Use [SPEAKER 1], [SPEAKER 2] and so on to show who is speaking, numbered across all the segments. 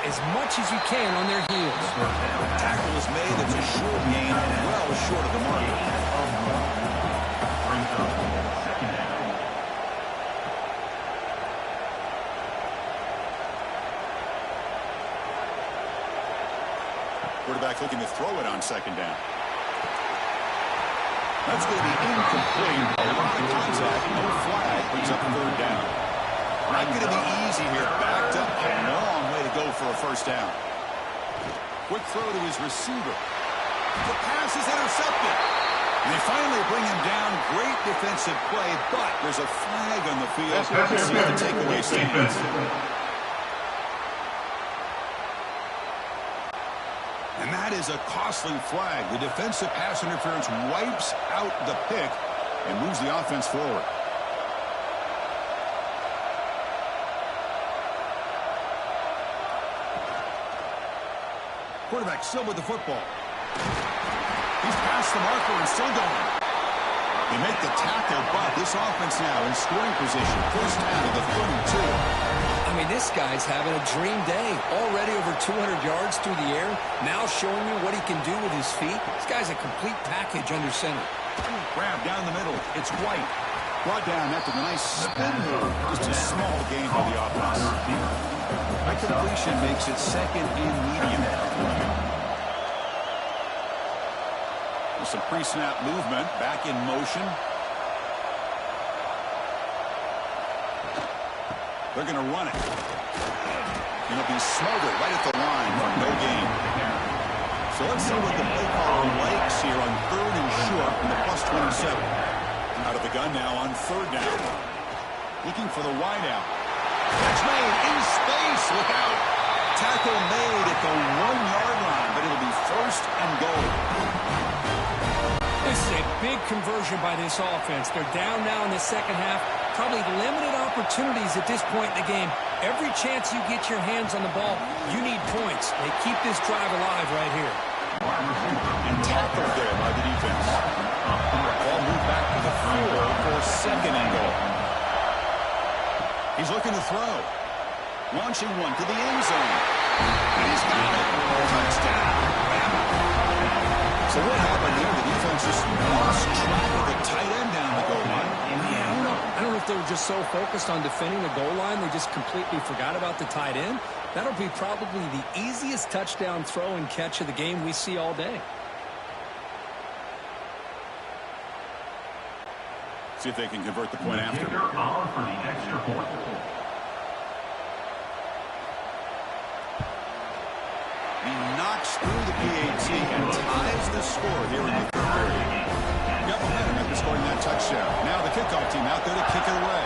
[SPEAKER 1] as much as you can on their heels.
[SPEAKER 2] Tackle is made. It's a short gain, well short of the mark. Quarterback looking to throw it on second down. That's going to be incomplete. A lot of contact, no flag, brings up third down. Not going to be easy here. Backed up a long way to go for a first down. Quick throw to his receiver. The pass is intercepted. And they finally bring him down. Great defensive play, but there's a flag on the field. See if the takeaway stands. And that is a costly flag. The defensive pass interference wipes out the pick and moves the offense forward. Quarterback still with the football. He's past the marker and still going. They make the tackle, but this offense now in scoring position. First down to the 32.
[SPEAKER 1] I mean, this guy's having a dream day. Already over 200 yards through the air. Now showing you what he can do with his feet. This guy's a complete package under center.
[SPEAKER 2] Grab down the middle. It's White. Brought down after the nice spin move. Just a small gain by the offense. That completion makes it second and medium. With some pre-snap movement. Back in motion. They're going to run it. It'll be smothered right at the line for no gain. So let's see what the play caller likes here on third and short in the +27. Out of the gun now on third down. Looking for the wide out. Catch made in space. Look out. Tackle made at the 1-yard line, but it'll be first and goal.
[SPEAKER 1] This is a big conversion by this offense. They're down now in the second half. Probably limited opportunities at this point in the game. Every chance you get your hands on the ball, you need points. They keep this drive alive right here.
[SPEAKER 2] And tackled there by the defense. Ball moved back to the field for second and goal. He's looking to throw. Launching one to the end zone. And he's got it. Touchdown. So what happened there? The defense just lost track of the tight end down the goal line.
[SPEAKER 1] I don't know if they were just so focused on defending the goal line, they just completely forgot about the tight end. That'll be probably the easiest touchdown throw and catch of the game we see all day.
[SPEAKER 2] See if they can convert the point after. He knocks through the PAT and ties the score here in the third period. Got momentum after scoring that touchdown. Now the kickoff team out there to kick it away.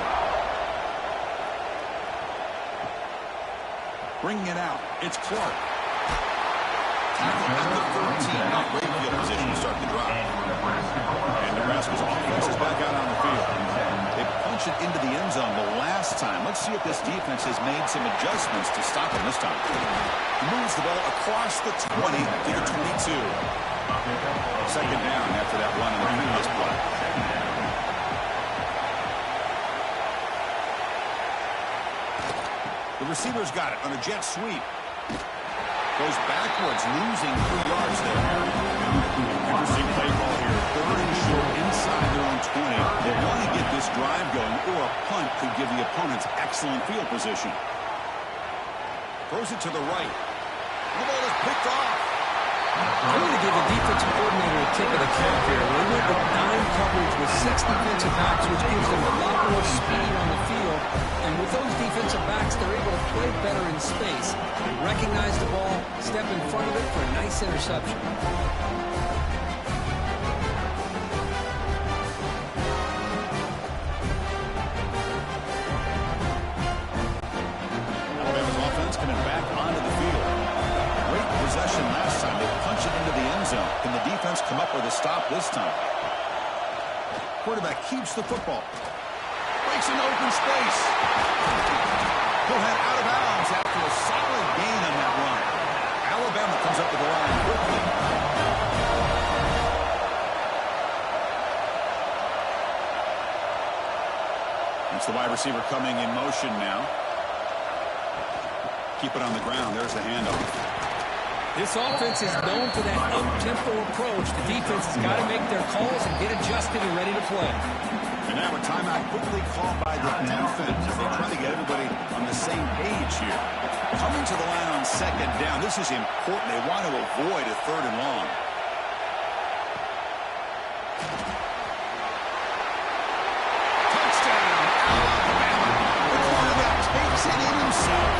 [SPEAKER 2] Bringing it out. It's Clark. Tackle at the 13. Not great field position to start the drive. And Nebraska's offense is back out on the field. They punch it into the end zone the last time. Let's see if this defense has made some adjustments to stop him this time. Moves the ball across the 20 to the 22. Second down after that run in the previous play. The receiver's got it on a jet sweep. Goes backwards, losing 3 yards there. Interesting play ball here. Third and short inside their own 20. They want to get this drive going, or a punt could give the opponents excellent field position. Throws it to the right. The ball is picked off.
[SPEAKER 1] I'm going to give the defensive coordinator a tip of the cap here. They went with 9 coverage with 6 defensive backs, which gives them a lot more speed on the field. And with those defensive backs, they're able to play better in space. Recognize the ball, step in front of it for a nice interception.
[SPEAKER 2] Alabama's offense coming back onto the field. Great possession last time. They punch it into the end zone. Can the defense come up with a stop this time? Quarterback keeps the football. Breaks into open space. He'll head out of bounds after a solid gain on that run. Alabama comes up to the line quickly. It's the wide receiver coming in motion now. Keep it on the ground. There's the handoff.
[SPEAKER 1] This offense is known for that up-tempo approach. The defense has got to make their calls and get adjusted and ready to play.
[SPEAKER 2] And now a timeout quickly called by the defense as they try to get everybody on the same page here. Coming to the line on second down. This is important. They want to avoid a third and long. Touchdown, Alabama. The quarterback takes it in himself.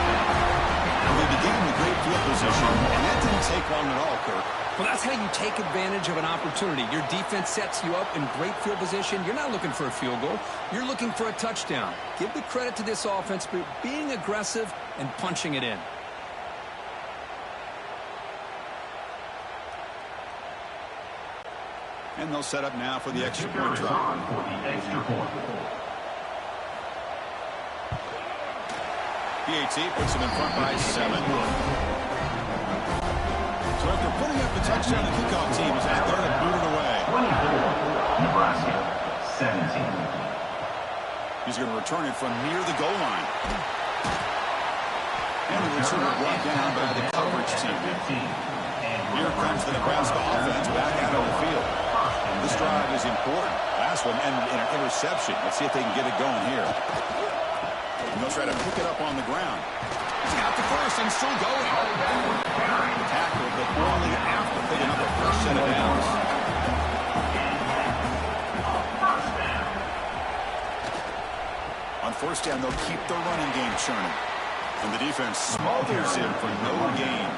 [SPEAKER 2] And they begin in a great field position, and that didn't take long at all, Kirk.
[SPEAKER 1] Well, that's how you take advantage of an opportunity. Your defense sets you up in great field position. You're not looking for a field goal. You're looking for a touchdown. Give the credit to this offense for being aggressive and punching it in.
[SPEAKER 2] And they'll set up now for the extra point try. PAT puts them in front by 7. So after putting up the touchdown, the kickoff team is out there to boot it away.
[SPEAKER 3] 24, Nebraska, 17.
[SPEAKER 2] He's going to return it from near the goal line. And the receiver brought down by the coverage team. Here comes the Nebraska offense back out on the field. This drive is important. Last one ended in an interception. Let's see if they can get it going here. And they'll try to pick it up on the ground. He's got the first and still going. Tackle, but only after picking up a first set of downs. On first down, they'll keep the running game churning. And the defense smothers him for no gain.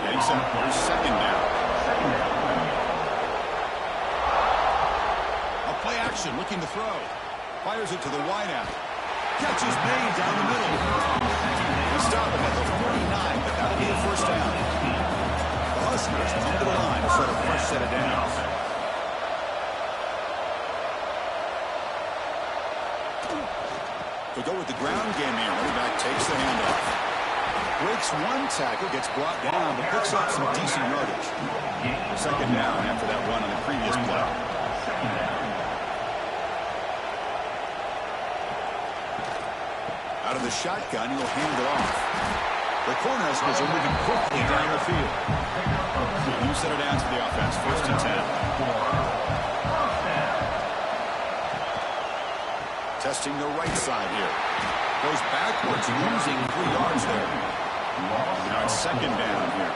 [SPEAKER 2] Yanks up for second down. A play action, looking to throw. Fires it to the wideout. Catch is made down the middle. They stop him at the 49, but that'll be a first down. The Huskers come to the line to start a fresh set of downs. They go with the ground game here. Running back takes the handoff. Breaks one tackle, gets brought down, but picks up some decent yardage. Second down after that run on the previous play. Out of the shotgun, he'll hand it off. The Cornhuskers are moving quickly down the field. New set of downs for the offense, first and 10. Testing the right side here. Goes backwards, losing 3 yards there. Now it's second down here.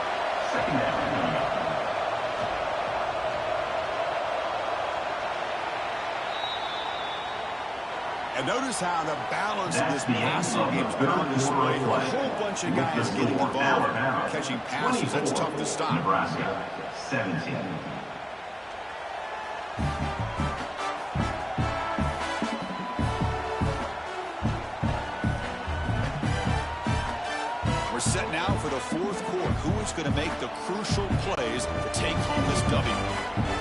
[SPEAKER 2] And notice how the balance of this passing game's been on display. A whole bunch of guys getting involved, catching passes. That's tough to stop.
[SPEAKER 3] Nebraska, 17.
[SPEAKER 2] We're set now for the fourth quarter. Who is going to make the crucial plays to take home this W?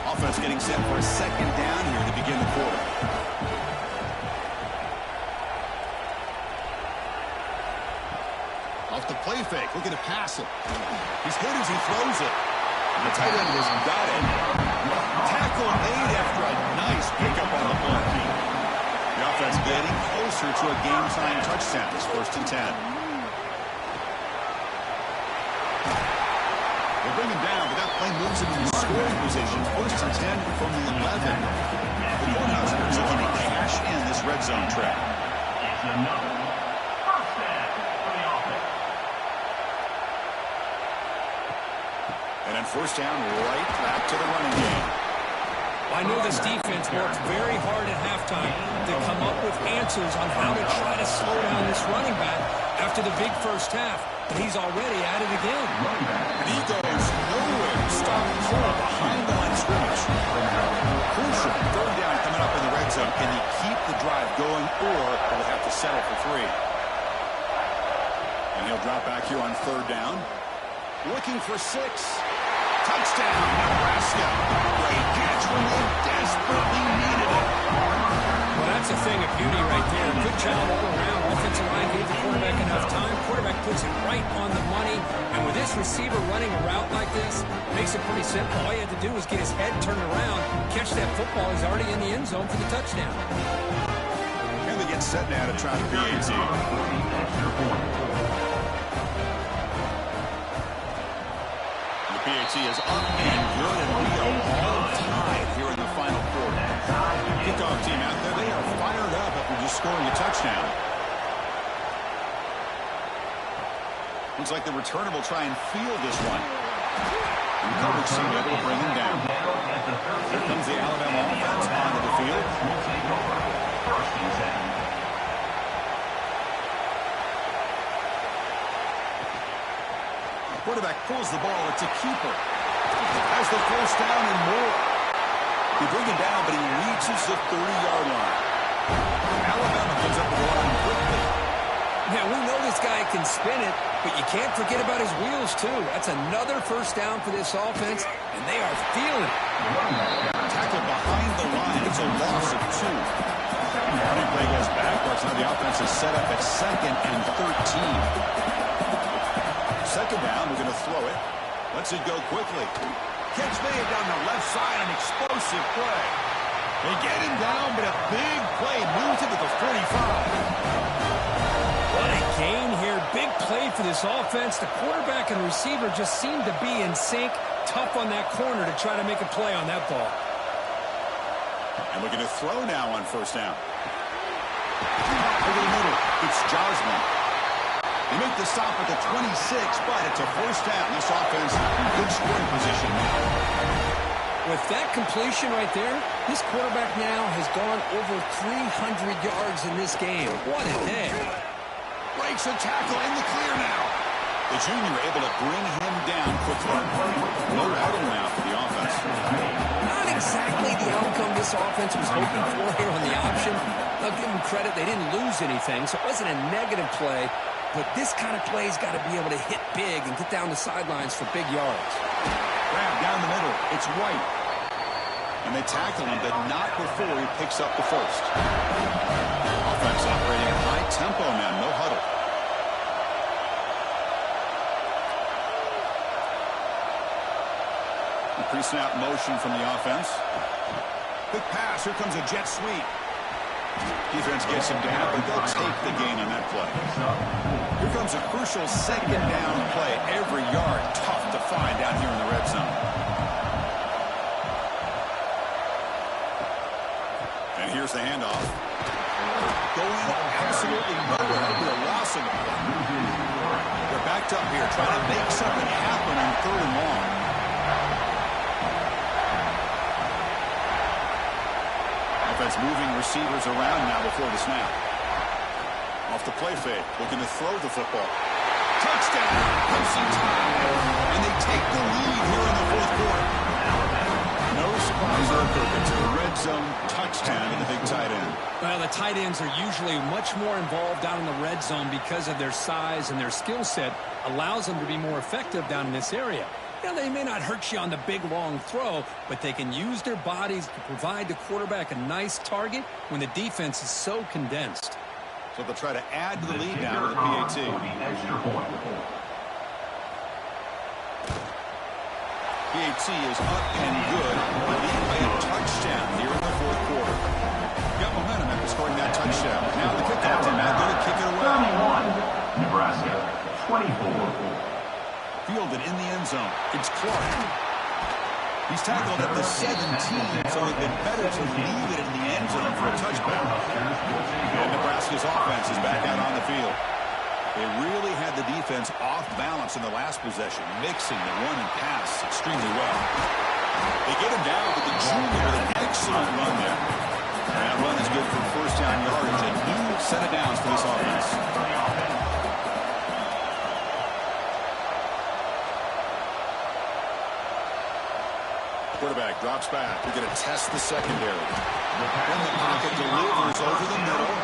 [SPEAKER 2] Offense getting set for a second down here to begin the quarter. Off the play fake, looking to pass it. He's hit as he throws it. The tight end has got it. Tackle made after a nice pickup on the block. The offense getting closer to a game-time touchdown. It's first and 10. They bring him down, but that play moves him into scoring position. First and 10 from the 11. The Cornhuskers looking to cash in this red zone trap.
[SPEAKER 3] It's another first down for the offense.
[SPEAKER 2] And then first down, right back to the running game.
[SPEAKER 1] I know this defense worked very hard at halftime to come up with answers on how to try to slow down this running back after the big first half. And he's already at it again.
[SPEAKER 2] And he goes nowhere to stop Cole behind the line of scrimmage. Crucial third down coming up in the red zone. Can he keep the drive going, or will he have to settle for 3? And he'll drop back here on third down. Looking for 6. Touchdown, Nebraska. Great catch when they desperately needed it.
[SPEAKER 1] Well, that's a thing of beauty right there. Good job all around. Offensive line gave the quarterback enough time. Quarterback puts it right on the money. And with this receiver running a route like this, makes it pretty simple. All you had to do was get his head turned around, catch that football. He's already in the end zone for the touchdown.
[SPEAKER 2] And they get set now to try the PAT. PAT is up and good, and we are all tied here in the final quarter. Kickoff team out there, they are fired up after just scoring a touchdown. Looks like the returner will try and field this one. And coverage seemed able to bring him down. Here comes the Alabama offense onto the field. Quarterback pulls the ball. It's a keeper. Has the first down and more. They bring him down, but he reaches the 30-yard line. Alabama comes up with the line quickly.
[SPEAKER 1] Yeah, we know this guy can spin it, but you can't forget about his wheels, too. That's another first down for this offense, and they are feeling it.
[SPEAKER 2] Tackled behind the line. It's a loss of 2. Running play goes backwards. Now the offense is set up at 2nd and 13. Second down, we're going to throw it. Let's it go quickly. Catch made down the left side, an explosive play. They get him down, but a big play moves him to the 45.
[SPEAKER 1] What a gain here. Big play for this offense. The quarterback and receiver just seem to be in sync. Tough on that corner to try to make a play on that ball.
[SPEAKER 2] And we're going to throw now on first down. Over the middle, it's Josman. They make the stop at the 26, but it's a first down. This offense in good scoring position now.
[SPEAKER 1] With that completion right there, this quarterback now has gone over 300 yards in this game. What a day.
[SPEAKER 2] Breaks a tackle in the clear now. The junior able to bring him down quickly. No huddle now for the offense.
[SPEAKER 1] Not exactly the outcome this offense was hoping for here on the option. I'll give them credit. They didn't lose anything, so it wasn't a negative play. But this kind of play's got to be able to hit big and get down the sidelines for big yards.
[SPEAKER 2] Grab down the middle. It's White. And they tackle him, but not before he picks up the first. Offense operating at high tempo now. No huddle. Pre-snap motion from the offense. Quick pass. Here comes a jet sweep. Defense gets him down, but they'll take the gain on that play. Here comes a crucial second down play. Every yard tough to find down here in the red zone. And here's the handoff. Going absolutely nowhere. It'll be a loss of the play. They're backed up here trying to make something happen on 3rd and long. Offense moving receivers around now before the snap. Off the play fake, looking to throw the football. Touchdown! Clemson time. And they take the lead here in the 4th quarter. No surprise there, Perkins. A red zone touchdown in the big tight end.
[SPEAKER 1] Well, the tight ends are usually much more involved down in the red zone because of their size, and their skill set allows them to be more effective down in this area. Now, they may not hurt you on the big, long throw, but they can use their bodies to provide the quarterback a nice target when the defense is so condensed.
[SPEAKER 2] So they'll try to add to the lead now with the PAT. PAT is up and good. The lead by a touchdown here in the 4th quarter. Got momentum after scoring that touchdown. Now the kickoff team out there to kick it away.
[SPEAKER 3] 31, Nebraska, 24.
[SPEAKER 2] Fielded in the end zone. It's Clark. He's tackled at the 17, so it'd been better to leave it in the end zone for a touchback. And Nebraska's offense is back out on the field. They really had the defense off balance in the last possession, mixing the run and pass extremely well. They get him down with the junior with an excellent run there. And that run is good for first down yardage. A new set of downs for this offense. Quarterback drops back. We're going to test the secondary. Then the pocket delivers over the middle.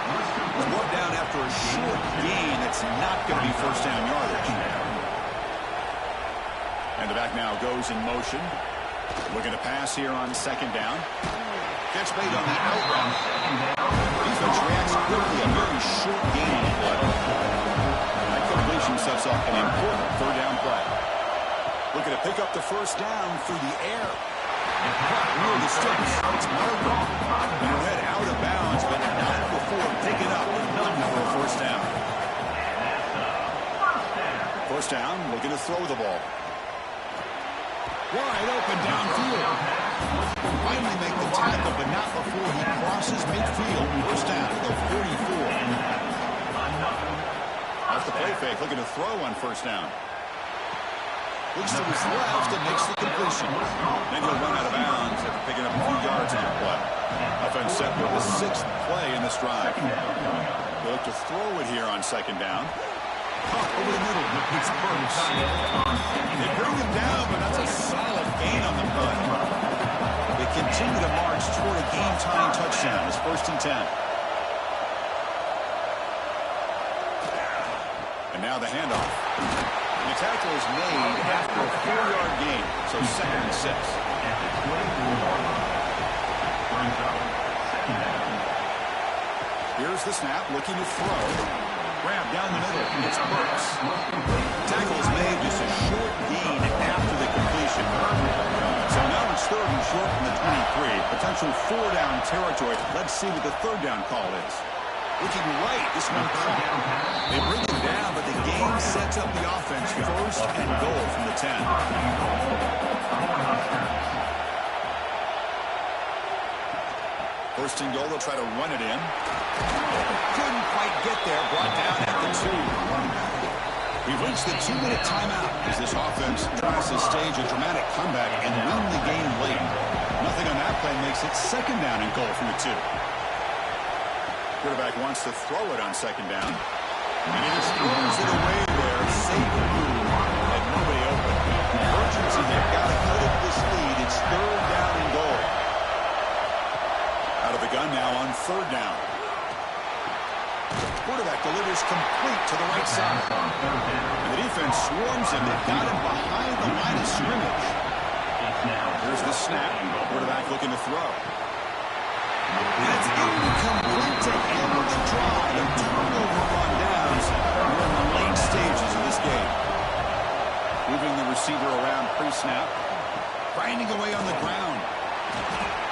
[SPEAKER 2] It's brought down after a short gain. It's not going to be first down yardage. And the back now goes in motion. Looking to pass here on second down. Catch made on the out route. Defense reacts quickly. A very short gain on the play. That completion sets up an important 3rd down play. Looking to pick up the first down through the air. Near the sticks. It's Martin. And he'll head out of bounds, but not before picking up enough for a first down. First down, looking to throw the ball. Wide open downfield. Finally make the tackle, but not before he crosses midfield. First down to the 44. Off the play fake, looking to throw on first down. Looks to his left and makes the completion. Then he'll run out of bounds after picking up a few yards on the play. Offense set for the 6th play in this drive. They look to throw it here on second down. Caught over the middle. It's Burks. They bring him down, but that's a solid gain on the punt. They continue to march toward a game-tying touchdown. It's 1st and 10. And now the handoff. And the tackle is made after a 4-yard gain, so 2nd and 6. Here's the snap, looking to throw. Grab down the middle. It's Burks. Tackle is made, just a short gain after the completion. So now it's 3rd and short from the 23. Potential 4-down territory. Let's see what the 3rd down call is. Looking right, this one caught. They bring it down, but the game sets up the offense. 1st and goal from the 10. First and goal, they'll try to run it in. Couldn't quite get there, brought down at the 2. We've reached the 2-minute timeout as this offense tries to stage a dramatic comeback and win the game late. Nothing on that play makes it 2nd down and goal from the 2. Quarterback wants to throw it on 2nd down. And he just throws it away there. Safe move. Had nobody open. Urgency, they've got to cut it this lead. It's 3rd down and goal. Out of the gun now on 3rd down. Quarterback delivers complete to the right side. And the defense swarms him. They've got him behind the line of scrimmage. Here's the snap. Quarterback looking to throw. And it's incomplete to Edwards Drive. A turnover on downs. We're in the late stages of this game. Moving the receiver around pre-snap. Grinding away on the ground.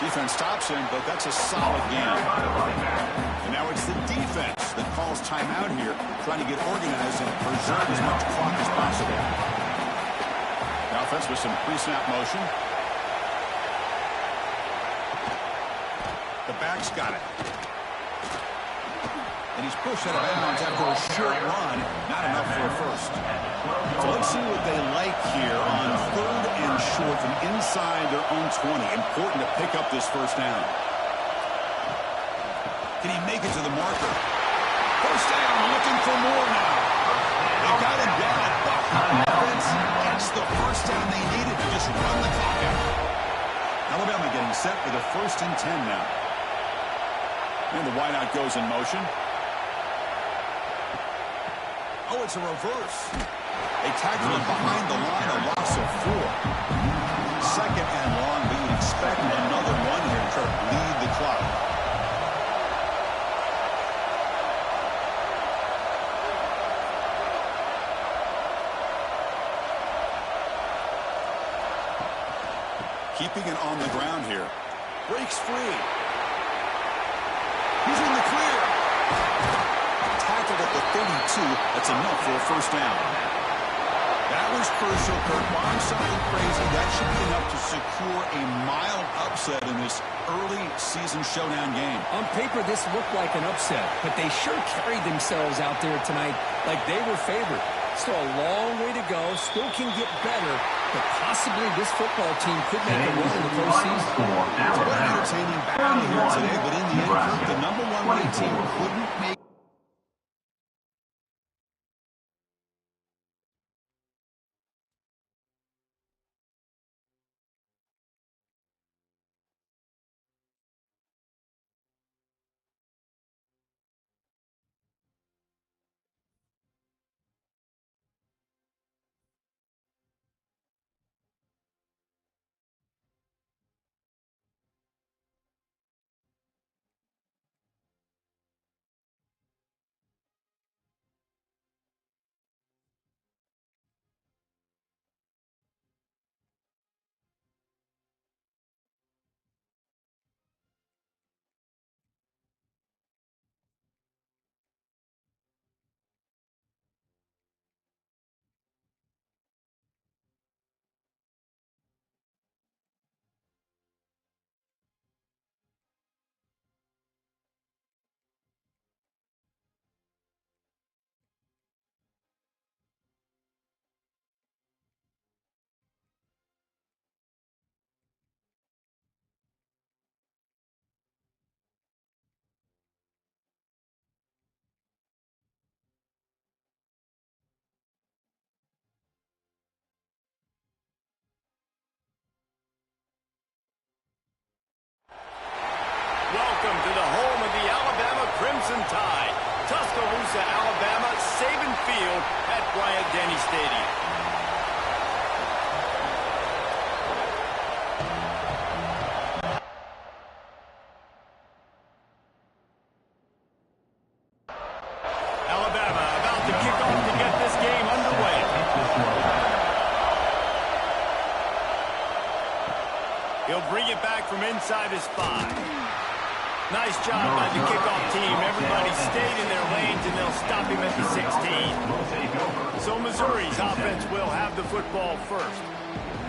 [SPEAKER 2] Defense stops him, but that's a solid game. And now it's the defense that calls timeout here, trying to get organized and preserve as much clock as possible. The offense with some pre-snap motion. The back's got it. And he's pushed out of bounds after a short run. Not enough for a first. So let's see what they like here on 3rd and short from inside their own 20. Important to pick up this first down. Can he make it to the marker? First down, looking for more now. They got him down. The offense gets the first down they needed to just run the clock out. Alabama getting set for the 1st and 10 now. And the wideout goes in motion. Oh, it's a reverse. They tackle him behind the line, a loss of 4. 2nd and long, but you'd expect another one here to try to bleed the clock. Keeping it on the ground here. Breaks free. He's in the clear. Tackled at the 32. That's enough for a first down. That was crucial. Kirk, barring something crazy, that should be enough to secure a mild upset in this early season showdown game.
[SPEAKER 1] On paper, this looked like an upset, but they sure carried themselves out there tonight like they were favored. Still a long way to go. Still can get better, but possibly this football team could make a run in the postseason.
[SPEAKER 2] It's been an entertaining battle here today, but in the end, Kirk, the number 1 ranked team couldn't make
[SPEAKER 4] Tuscaloosa, Alabama, Saban Field at Bryant-Denny Stadium. Alabama about to kick off to get this game underway. He'll bring it back from inside his 5. Nice job by the kickoff team. Everybody stayed in their lanes, and they'll stop him at the 16. So Missouri's offense will have the football first.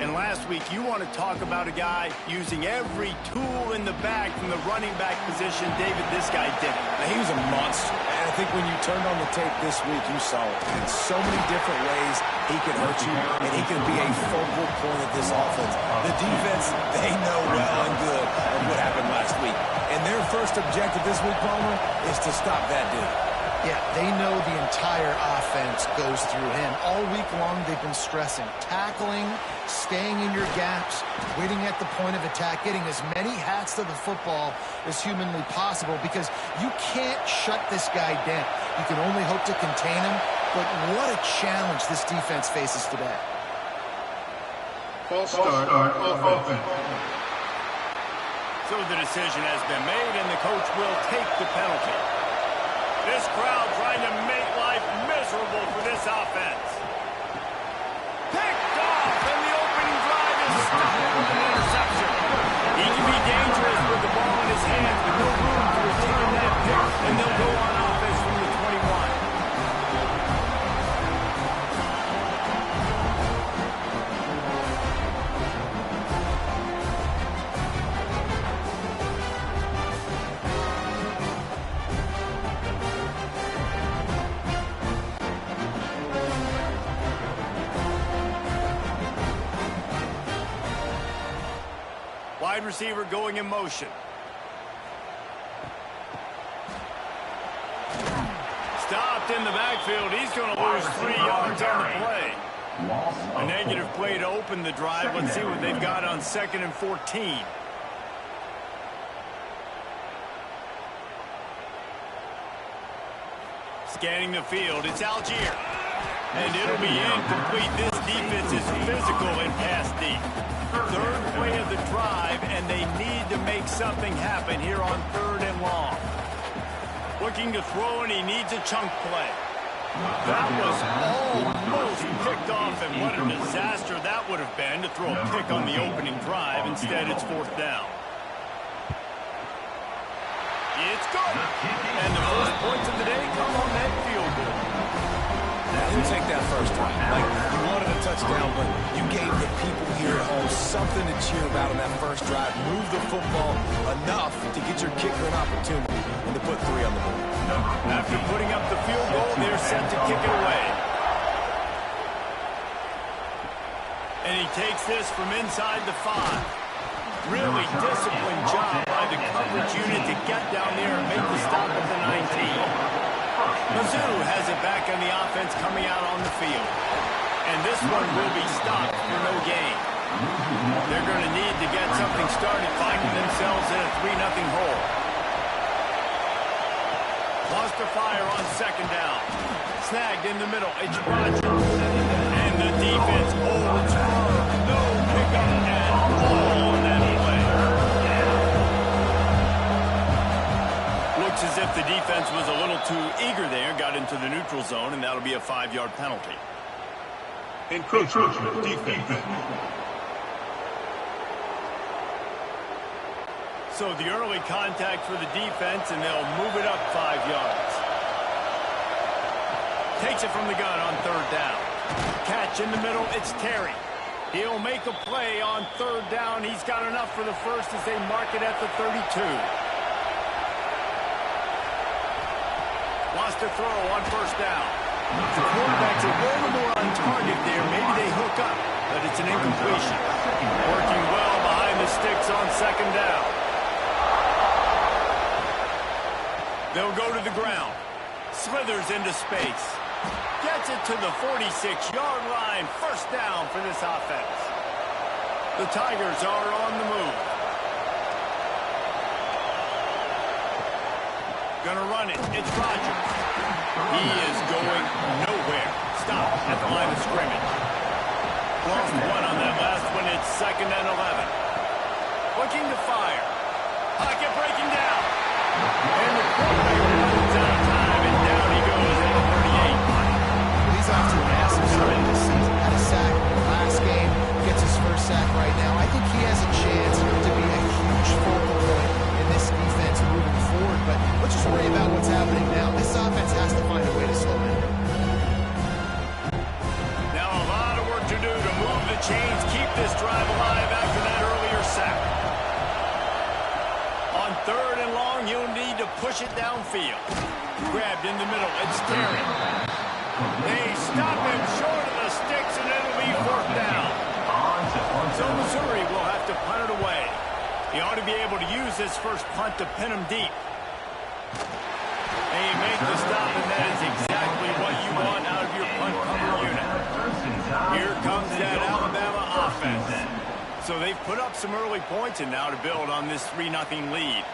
[SPEAKER 4] And last week, you want to talk about a guy using every tool in the bag from the running back position. David, this guy did it.
[SPEAKER 5] He was a monster. And I think when you turned on the tape this week, you saw it. In so many different ways, he can hurt you, and he can be a focal point of this offense. The defense, they know well and good of what happened last week. And their first objective this week, Palmer, is to stop that dude.
[SPEAKER 6] Yeah, they know the entire offense goes through him. All week long, they've been stressing tackling, staying in your gaps, waiting at the point of attack, getting as many hats to the football as humanly possible, because you can't shut this guy down. You can only hope to contain him, but what a challenge this defense faces today.
[SPEAKER 7] False start offense.
[SPEAKER 4] So the decision has been made, and the coach will take the penalty. This crowd trying to make life miserable for this offense. Picked off, and the opening drive is stopped with an interception. He can be dangerous with the ball in his hands, but no room to return that pick, and they'll go on offense from the 21. Wide receiver going in motion. Stopped in the backfield. He's going to lose 3 yards on the play. A negative play to open the drive. Let's see what they've got on 2nd and 14. Scanning the field. It's Algier. And it'll be incomplete. This defense is physical and pass deep. 3rd play of the drive, and they need to make something happen here on 3rd and long. Looking to throw, and he needs a chunk play. That was almost picked off, and what a disaster that would have been to throw a pick on the opening drive. Instead, it's 4th down. It's good. And the first points of the day come on that field goal.
[SPEAKER 5] Now, he'll take that first drive. Like, you wanted a touchdown, but you gave the people here at home something to cheer about in that first drive. Move the football enough to get your kicker an opportunity and to put 3 on the board.
[SPEAKER 4] After putting up the field goal, they're set to kick it away. And he takes this from inside the 5. Really disciplined job by the coverage unit to get down there and make the stop at the 19. Mizzou has it back on the offense coming out on the field. And this one will be stopped for no gain. They're going to need to get something started, finding themselves in a 3-0 hole. Lost the fire on 2nd down. Snagged in the middle. It's Rogers. And the defense holds firm. No pickup at all on that play. Looks as if the defense was a little too eager there, got into the neutral zone, and that'll be a 5-yard penalty.
[SPEAKER 7] Encroachment defense.
[SPEAKER 4] So the early contact for the defense, and they'll move it up 5 yards. Takes it from the gun on 3rd down. Catch in the middle, it's Terry. He'll make a play on 3rd down. He's got enough for the first as they mark it at the 32. Lost a throw on 1st down. The quarterback's a little more on target there. Maybe they hook up, but it's an incompletion. Working well behind the sticks on 2nd down. They'll go to the ground. Slithers into space. Gets it to the 46-yard line. 1st down for this offense. The Tigers are on the move. Gonna run it. It's Rodgers. He is going nowhere. Stop at the line of scrimmage. Lost one on that last one. It's 2nd and 11. Looking to fire. Pocket breaking down. And the quarterback runs out of time, and down he goes at the 38.
[SPEAKER 6] He's off to a massive start this season. Had a sack last game, gets his first sack right now. I think he has a chance to be a huge focal point in this defense moving forward. But let's just worry about what's happening now. This offense has to find a way to slow him down.
[SPEAKER 4] Now a lot of work to do to move the chains, keep this drive alive after that earlier sack. On 3rd and long, you'll need to push it downfield. Grabbed in the middle. It's Terry. They stop him short of the sticks, and it'll be 4th down. So Missouri will have to punt it away. He ought to be able to use this first punt to pin him deep. They make the stop, and that is exactly what you want out of your punt cover unit. Here comes that Alabama offense. So they've put up some early points, and now to build on this 3-0 lead.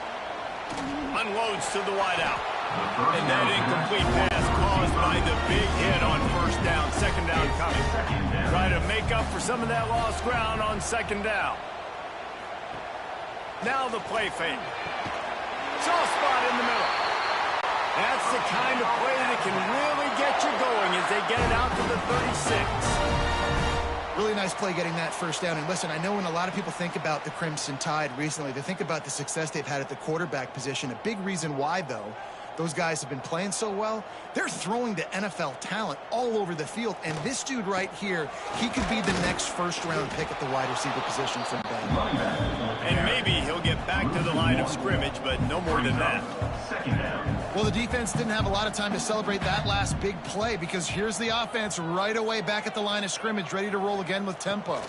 [SPEAKER 4] Unloads to the wideout. And that incomplete pass caused by the big hit on 1st down. 2nd down coming. Try to make up for some of that lost ground on 2nd down. Now the play fake. Soft spot in the middle. That's the kind of play that can really get you going as they get it out to the 36.
[SPEAKER 6] Really nice play getting that first down. And listen, I know when a lot of people think about the Crimson Tide recently, they think about the success they've had at the quarterback position. A big reason why, though, those guys have been playing so well, they're throwing to NFL talent all over the field. And this dude right here, he could be the next first-round pick at the wide receiver position for Bama.
[SPEAKER 4] And maybe he'll get back to the line of scrimmage, but no more than that.
[SPEAKER 6] Well, the defense didn't have a lot of time to celebrate that last big play because here's the offense right away back at the line of scrimmage, ready to roll again with tempo.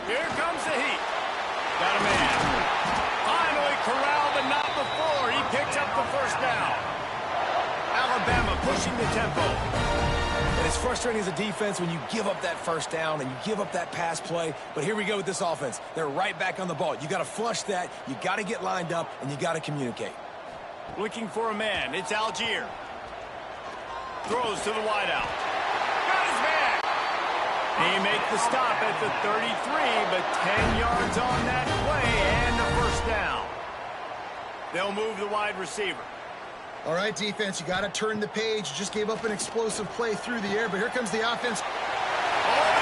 [SPEAKER 4] Here comes the heat. Got a man. Finally corralled, but not before. He picks up the 1st down. Alabama pushing the tempo.
[SPEAKER 5] And it's frustrating as a defense when you give up that 1st down and you give up that pass play. But here we go with this offense. They're right back on the ball. You got to flush that. You got to get lined up, and you got to communicate.
[SPEAKER 4] Looking for a man. It's Algier. Throws to the wideout. Got his man. He makes the stop at the 33, but 10 yards on that play and a 1st down. They'll move the wide receiver.
[SPEAKER 6] All right, defense, you got to turn the page. You just gave up an explosive play through the air, but here comes the offense.
[SPEAKER 4] Oh,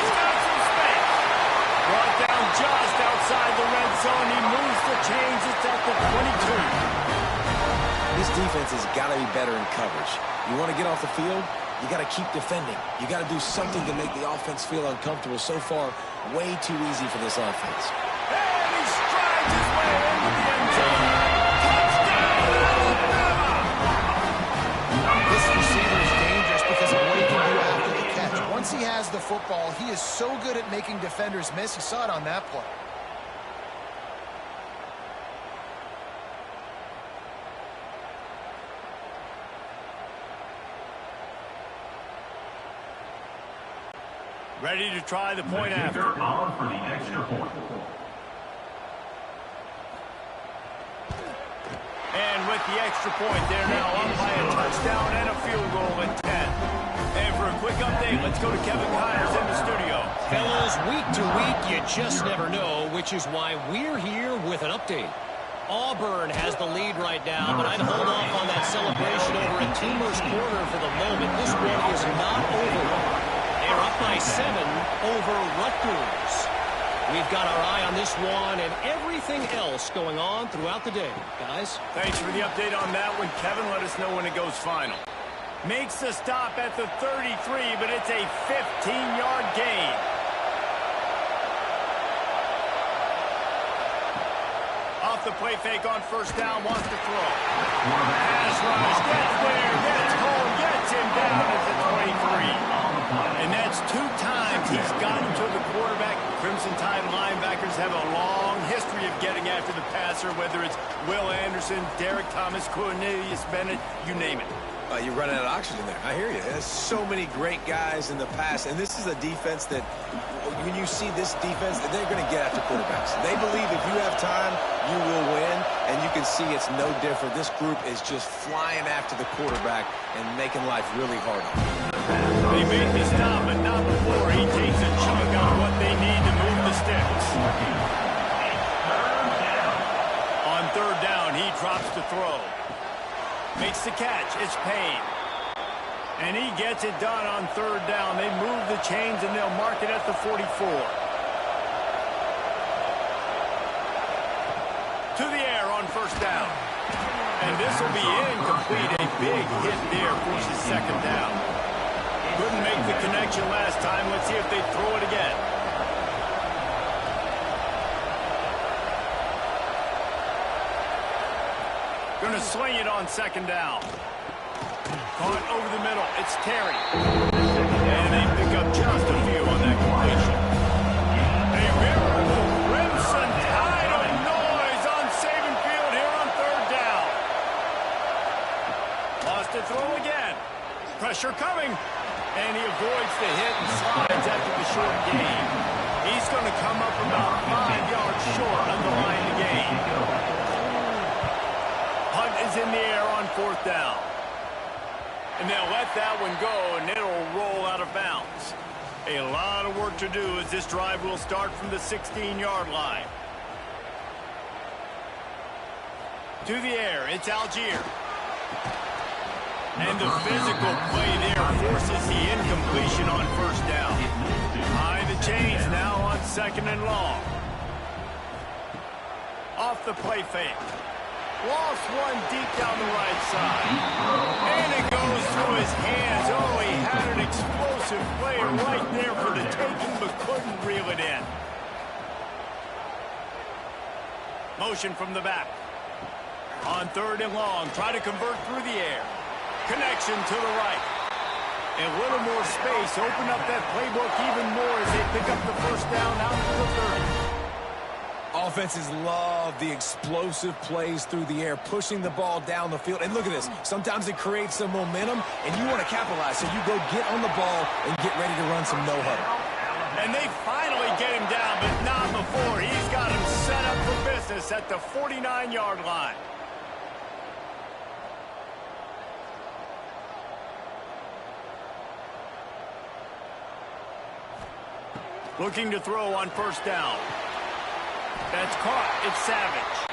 [SPEAKER 4] he's got some space. Brought down just outside the red zone. He moves the chains. It's at the 22.
[SPEAKER 5] This defense has got to be better in coverage. You want to get off the field, you got to keep defending. You got to do something to make the offense feel uncomfortable. So far, way too easy for this offense.
[SPEAKER 4] And he strides his way into the end zone. Touchdown, Alabama!
[SPEAKER 6] This receiver is dangerous because of what he can do after the catch. Once he has the football, he is so good at making defenders miss. You saw it on that play.
[SPEAKER 4] Ready to try the point after.
[SPEAKER 3] On for the extra point.
[SPEAKER 4] And with the extra point, they're now up by a touchdown and a field goal at 10. And for a quick update, let's go to Kevin Connors in the studio.
[SPEAKER 8] Fellas, week to week, you just never know, which is why we're here with an update. Auburn has the lead right now, but I'd hold off on that celebration over at Teamer's Corner for the moment. This one is not over. They're up by 7 over Rutgers. We've got our eye on this one and everything else going on throughout the day. Guys?
[SPEAKER 4] Thanks for the update on that one. Kevin, let us know when it goes final. Makes the stop at the 33, but it's a 15-yard gain. Off the play fake on 1st down, wants to throw. Pass rush, gets there, gets home, gets him down at the 23. And that's 2 times he's gotten to the quarterback. Crimson Tide linebackers have a long history of getting after the passer, whether it's Will Anderson, Derek Thomas, Cornelius Bennett, you name it.
[SPEAKER 5] You're running out of oxygen there. I hear you. There's so many great guys in the past, and this is a defense that, when you see this defense, they're going to get after quarterbacks. They believe if you have time, you will win, and you can see it's no different. This group is just flying after the quarterback and making life really hard.
[SPEAKER 4] They made the stop, but not before he takes a chunk on what they need to move the sticks. On third down, he drops to throw. Makes the catch. It's Payne. And he gets it done on third down. They move the chains, and they'll mark it at the 44. To the air on first down. And this will be incomplete. A big hit there forces second down. Couldn't make the connection last time. Let's see if they throw it again. Going to sling it on second down. Caught over the middle. It's Terry. And they pick up just a few on that completion. A veritable crimson tide of noise on Saban Field here on third down. Lost to throw again. Pressure coming. And he avoids the hit and slides after the short gain. He's going to come up about 5 yards short of the line to gain. Hunt is in the air on fourth down. And they'll let that one go, and it'll roll out of bounds. A lot of work to do as this drive will start from the 16-yard line. To the air, it's Algier. And the physical play there forces the incompletion on first down. High the chains now on second and long. Off the play fake. Lost one deep down the right side. And it goes through his hands. Oh, he had an explosive play right there for the taking, but couldn't reel it in. Motion from the back. On third and long, try to convert through the air. Connection to the right. A little more space. Open up that playbook even more as they pick up the first down out to the 30.
[SPEAKER 5] Offenses love the explosive plays through the air, pushing the ball down the field. And look at this. Sometimes it creates some momentum, and you want to capitalize. So you go get on the ball and get ready to run some no-huddle.
[SPEAKER 4] And they finally get him down, but not before. He's got him set up for business at the 49-yard line. Looking to throw on first down. That's caught. It's Savage.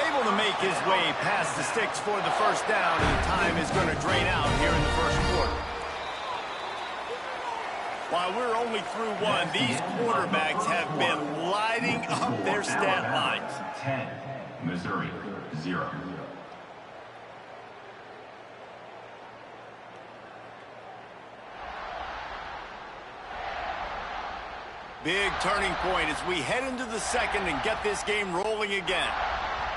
[SPEAKER 4] Able to make his way past the sticks for the first down, and time is going to drain out here in the first quarter. While we're only through one, these quarterbacks have been lighting up their stat lines.
[SPEAKER 3] 10, Missouri, 0.
[SPEAKER 4] Big turning point as we head into the second and get this game rolling again.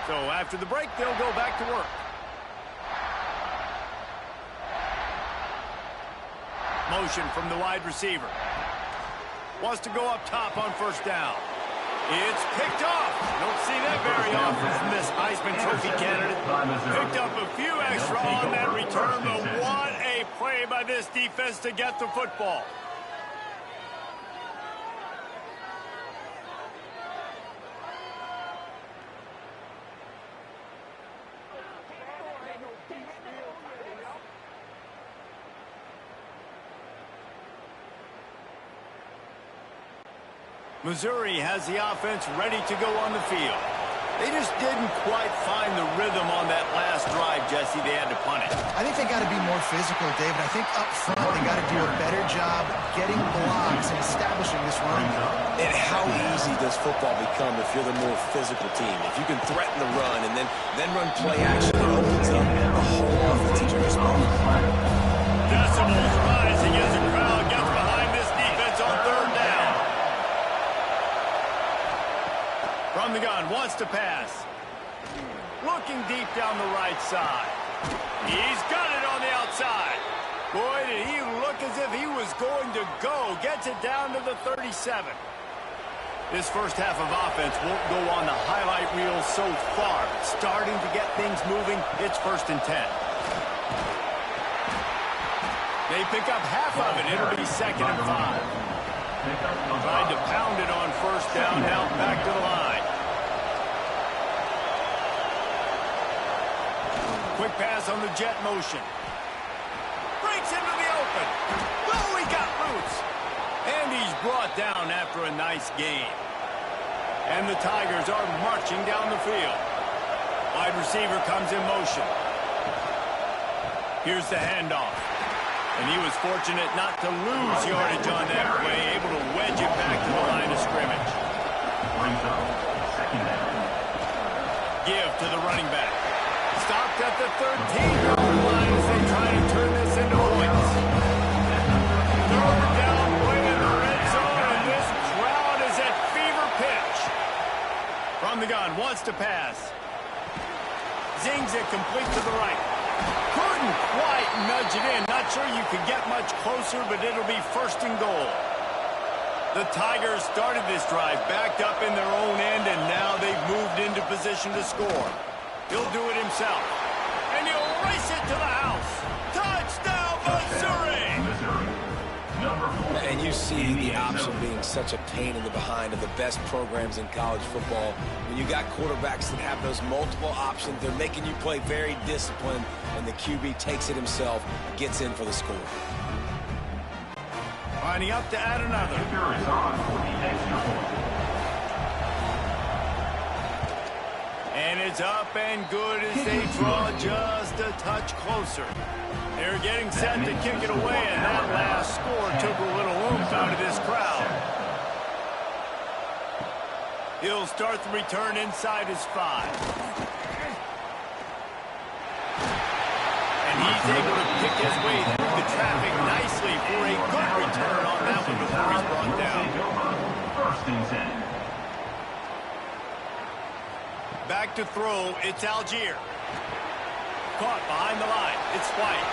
[SPEAKER 4] So after the break, they'll go back to work. Motion from the wide receiver. Wants to go up top on first down. It's picked off. Don't see that very often from this Heisman Trophy candidate. Picked up a few extra on that return, but what a play by this defense to get the football. Missouri has the offense ready to go on the field. They just didn't quite find the rhythm on that last drive, Jesse. They had to punt it.
[SPEAKER 6] I think they got to be more physical, David. I think up front they got to do a better job getting blocks and establishing this run.
[SPEAKER 5] And how easy does football become if you're the more physical team? If you can threaten the run and then run play action, it opens up the whole offense at your disposal.
[SPEAKER 4] Decimals rising as the crowd gets behind this defense on third down. From the gun, wants to pass. Looking deep down the right side. He's got it on the outside. Boy, did he look as if he was going to go. Gets it down to the 37. This first half of offense won't go on the highlight reel so far. Starting to get things moving. It's 1st and 10. They pick up half of it. It'll be 2nd and 5. Tried to pound it on first down. Now back to the line. Quick pass on the jet motion. Breaks into the open. Oh, he got loose. And he's brought down after a nice gain. And the Tigers are marching down the field. Wide receiver comes in motion. Here's the handoff. And he was fortunate not to lose yardage on that play, able to wedge it back to the line of scrimmage. Give to the running back. Stopped at the 13-yard line as they try to turn this into points. Third down play in the red zone, and this crowd is at fever pitch. From the gun, wants to pass. Zings it complete to the right. Couldn't quite nudge it in. Not sure you could get much closer, but it'll be 1st and goal. The Tigers started this drive backed up in their own end, and now they've moved into position to score. He'll do it himself. And he'll race it to the house. Touchdown, Missouri!
[SPEAKER 5] And you see the option being such a pain in the behind of the best programs in college football. When you got quarterbacks that have those multiple options, they're making you play very disciplined, and the QB takes it himself, gets in for the score.
[SPEAKER 4] Lining up to add another. And it's up and good as they draw just a touch closer. They're getting set to kick it away, and that last score took a little oomph out of this crowd. He'll start the return inside his 5. And he's able to pick his way through the traffic nicely for a good return on that one before he's brought down. Back to throw, it's Algier. Caught behind the line, it's White.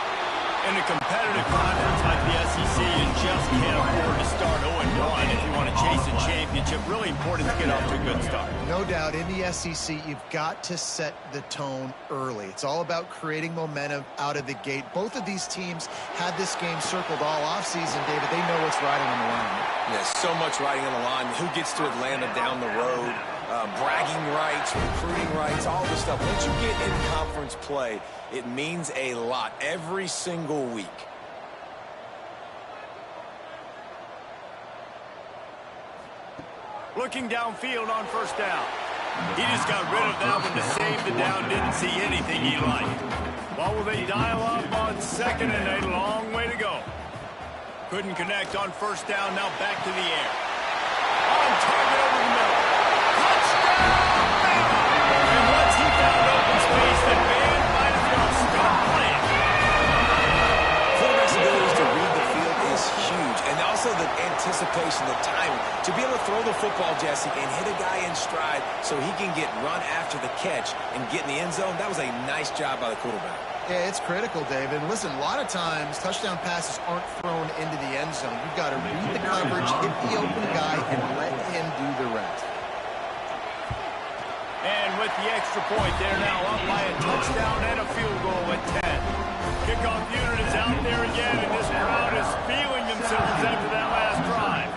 [SPEAKER 4] In a competitive conference like the SEC, you just can't afford to start 0-1 if you want to chase a championship. Really important to get off to a good start.
[SPEAKER 6] No doubt, in the SEC, you've got to set the tone early. It's all about creating momentum out of the gate. Both of these teams had this game circled all offseason, David. They know what's riding on the line.
[SPEAKER 5] Yeah, so much riding on the line. Who gets to Atlanta down the road? Bragging rights, recruiting rights, all this stuff. Once you get in conference play, it means a lot every single week.
[SPEAKER 4] Looking downfield on first down. He just got rid of that one to save the down. Didn't see anything he liked. Well, will they dial up on 2nd and a long way to go? Couldn't connect on first down. Now back to the air. On target over the middle. And once he found open space, the band might as well stop playing.
[SPEAKER 5] Quarterback's ability to read the field is huge, and also the anticipation, the timing. To be able to throw the football, Jesse, and hit a guy in stride so he can get run after the catch and get in the end zone, that was a nice job by the quarterback.
[SPEAKER 6] Yeah, it's critical, David. Listen, a lot of times touchdown passes aren't thrown into the end zone. You've got to read the coverage, hit the open guy, and let him do the rest.
[SPEAKER 4] And with the extra point, they're now up by a touchdown and a field goal at 10. Kickoff unit is out there again, and this crowd is feeling themselves after that last drive.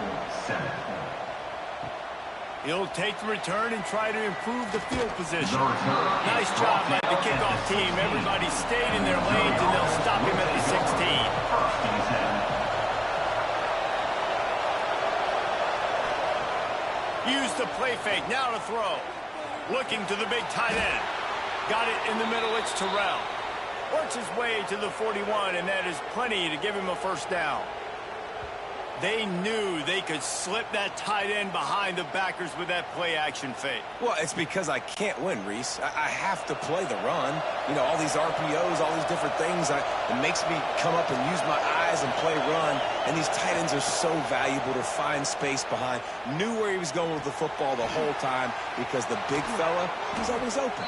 [SPEAKER 4] He'll take the return and try to improve the field position. Nice job by the kickoff team. Everybody stayed in their lanes, and they'll stop him at the 16. Use the play fake. Now to throw. Looking to the big tight end. Got it in the middle. It's Terrell. Works his way to the 41, and that is plenty to give him a first down. They knew they could slip that tight end behind the backers with that play-action fake.
[SPEAKER 5] Well, it's because I can't win, Reese. I have to play the run. You know, all these RPOs, all these different things. It makes me come up and use my eyes and play run. And these tight ends are so valuable to find space behind. Knew where he was going with the football the whole time because the big fella, he's always open.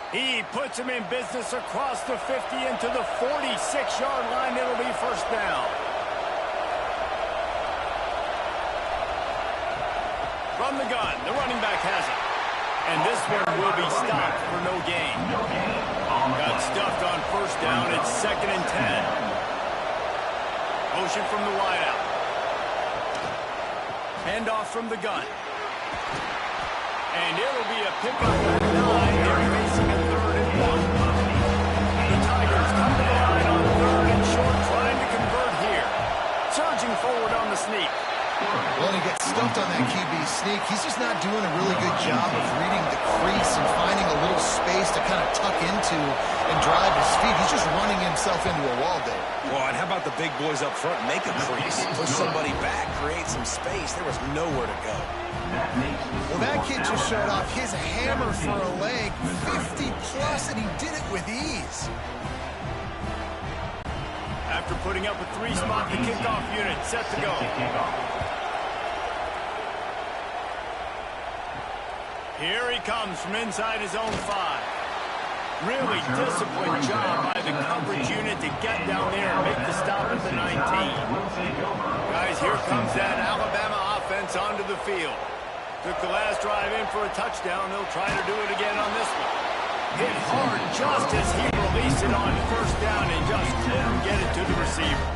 [SPEAKER 4] He puts him in business across the 50 into the 46-yard line. It'll be first down. From the gun, the running back has it. And this one will be stopped for no gain. Got stuffed on first down. It's 2nd and 10. Motion from the wideout. Handoff from the gun. And it'll be a pickup at 9. They're facing a 3rd and 1. The Tigers come to the line on 3rd and short, trying to convert here. Surging forward on the sneak.
[SPEAKER 6] Well, he gets stumped on that QB sneak. He's just not doing a really good job of reading the crease and finding a little space to kind of tuck into and drive his feet. He's just running himself into a wall there.
[SPEAKER 5] Well, and how about the big boys up front? Make a crease. Push somebody back, create some space. There was nowhere to go.
[SPEAKER 6] Well, that kid just showed off his hammer for a leg, 50-plus, and he did it with ease.
[SPEAKER 4] After putting up a 3-spot, the kickoff unit set to go. Here he comes from inside his own 5. Really disciplined job by the coverage unit to get down there and make the stop at the 19. Guys, here comes that Alabama offense onto the field. Took the last drive in for a touchdown. They'll try to do it again on this one. Hit hard just as he released it on 1st down and just couldn't get it to the receiver.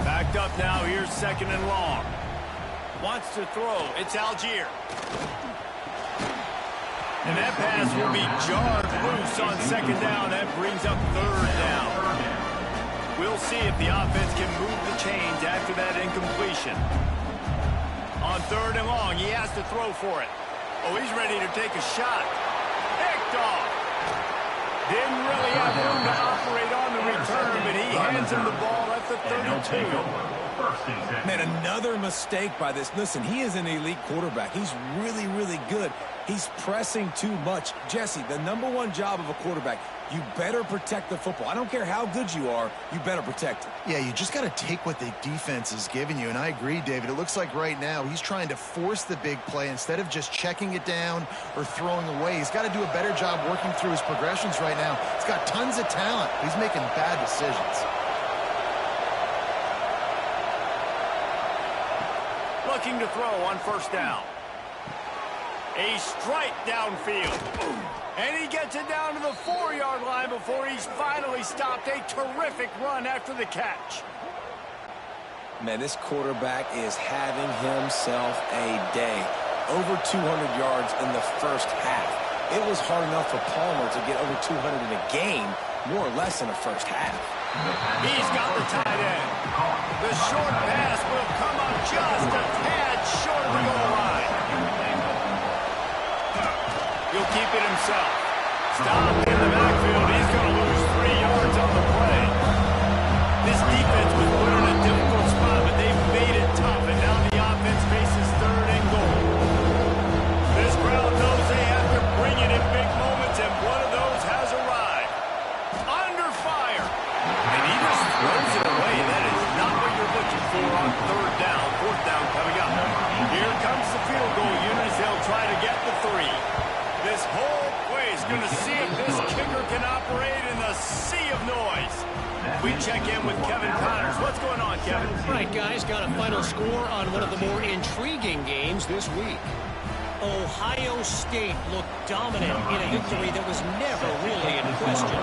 [SPEAKER 4] Backed up now. Here's 2nd and long. Wants to throw. It's Algier. And that pass will be jarred loose on 2nd down. That brings up 3rd down. We'll see if the offense can move the chains after that incompletion. On 3rd and long, he has to throw for it. Oh, he's ready to take a shot. Picked off. Didn't really have room to operate on the return, but he hands him the ball at the 32.
[SPEAKER 5] Man, another mistake by this. Listen, he is an elite quarterback. He's really, really good. He's pressing too much. Jesse, the #1 job of a quarterback, you better protect the football. I don't care how good you are, you better protect it.
[SPEAKER 6] Yeah, you just got to take what the defense is giving you, and I agree, David. It looks like right now he's trying to force the big play instead of just checking it down or throwing away. He's got to do a better job working through his progressions right now. He's got tons of talent. He's making bad decisions.
[SPEAKER 4] Looking to throw on 1st down. A strike downfield. And he gets it down to the 4-yard line before he's finally stopped. A terrific run after the catch.
[SPEAKER 5] Man, this quarterback is having himself a day. Over 200 yards in the 1st half. It was hard enough for Palmer to get over 200 in a game, more or less in the 1st half.
[SPEAKER 4] He's got the tight end. The short pass will come up just a tad short of the goal line. He'll keep it himself. Stopped in the backfield. He's going to lose 3 yards on the play. This defense was put in a difficult spot, but they've made it tough, and now the offense faces 3rd and goal. This crowd knows they have to bring it in big moments, and one of those has arrived. Under fire. And he just throws it away. That is not what you're looking for on 3rd down. 4th down coming up. Here comes the field goal unit as they'll try to get the 3. This whole play is going to see if this kicker can operate in the sea of noise. We check in with Kevin Connors. What's going on, Kevin?
[SPEAKER 8] Right, guys, got a final score on one of the more intriguing games this week. Ohio State looked dominant in a victory that was never really in question.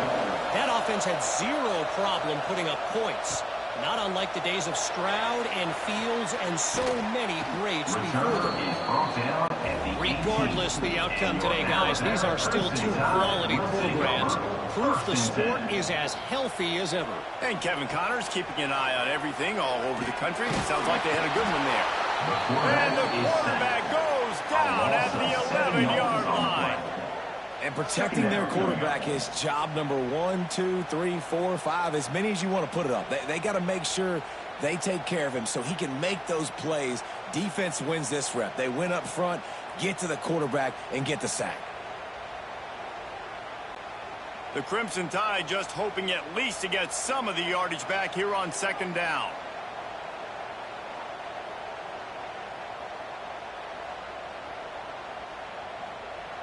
[SPEAKER 8] That offense had 0 problem putting up points. Not unlike the days of Stroud and Fields and so many greats before them. Regardless the outcome today, guys, these are still 2 quality programs. Proof the sport is as healthy as ever.
[SPEAKER 4] And Kevin Connors keeping an eye on everything all over the country. Sounds like they had a good one there. And the quarterback goes down at the 11-yard line.
[SPEAKER 5] And protecting their quarterback is job number 1, 2, 3, 4, 5, as many as you want to put it up. They got to make sure they take care of him so he can make those plays. Defense wins this rep. They win up front, get to the quarterback, and get the sack.
[SPEAKER 4] The Crimson Tide just hoping at least to get some of the yardage back here on 2nd down.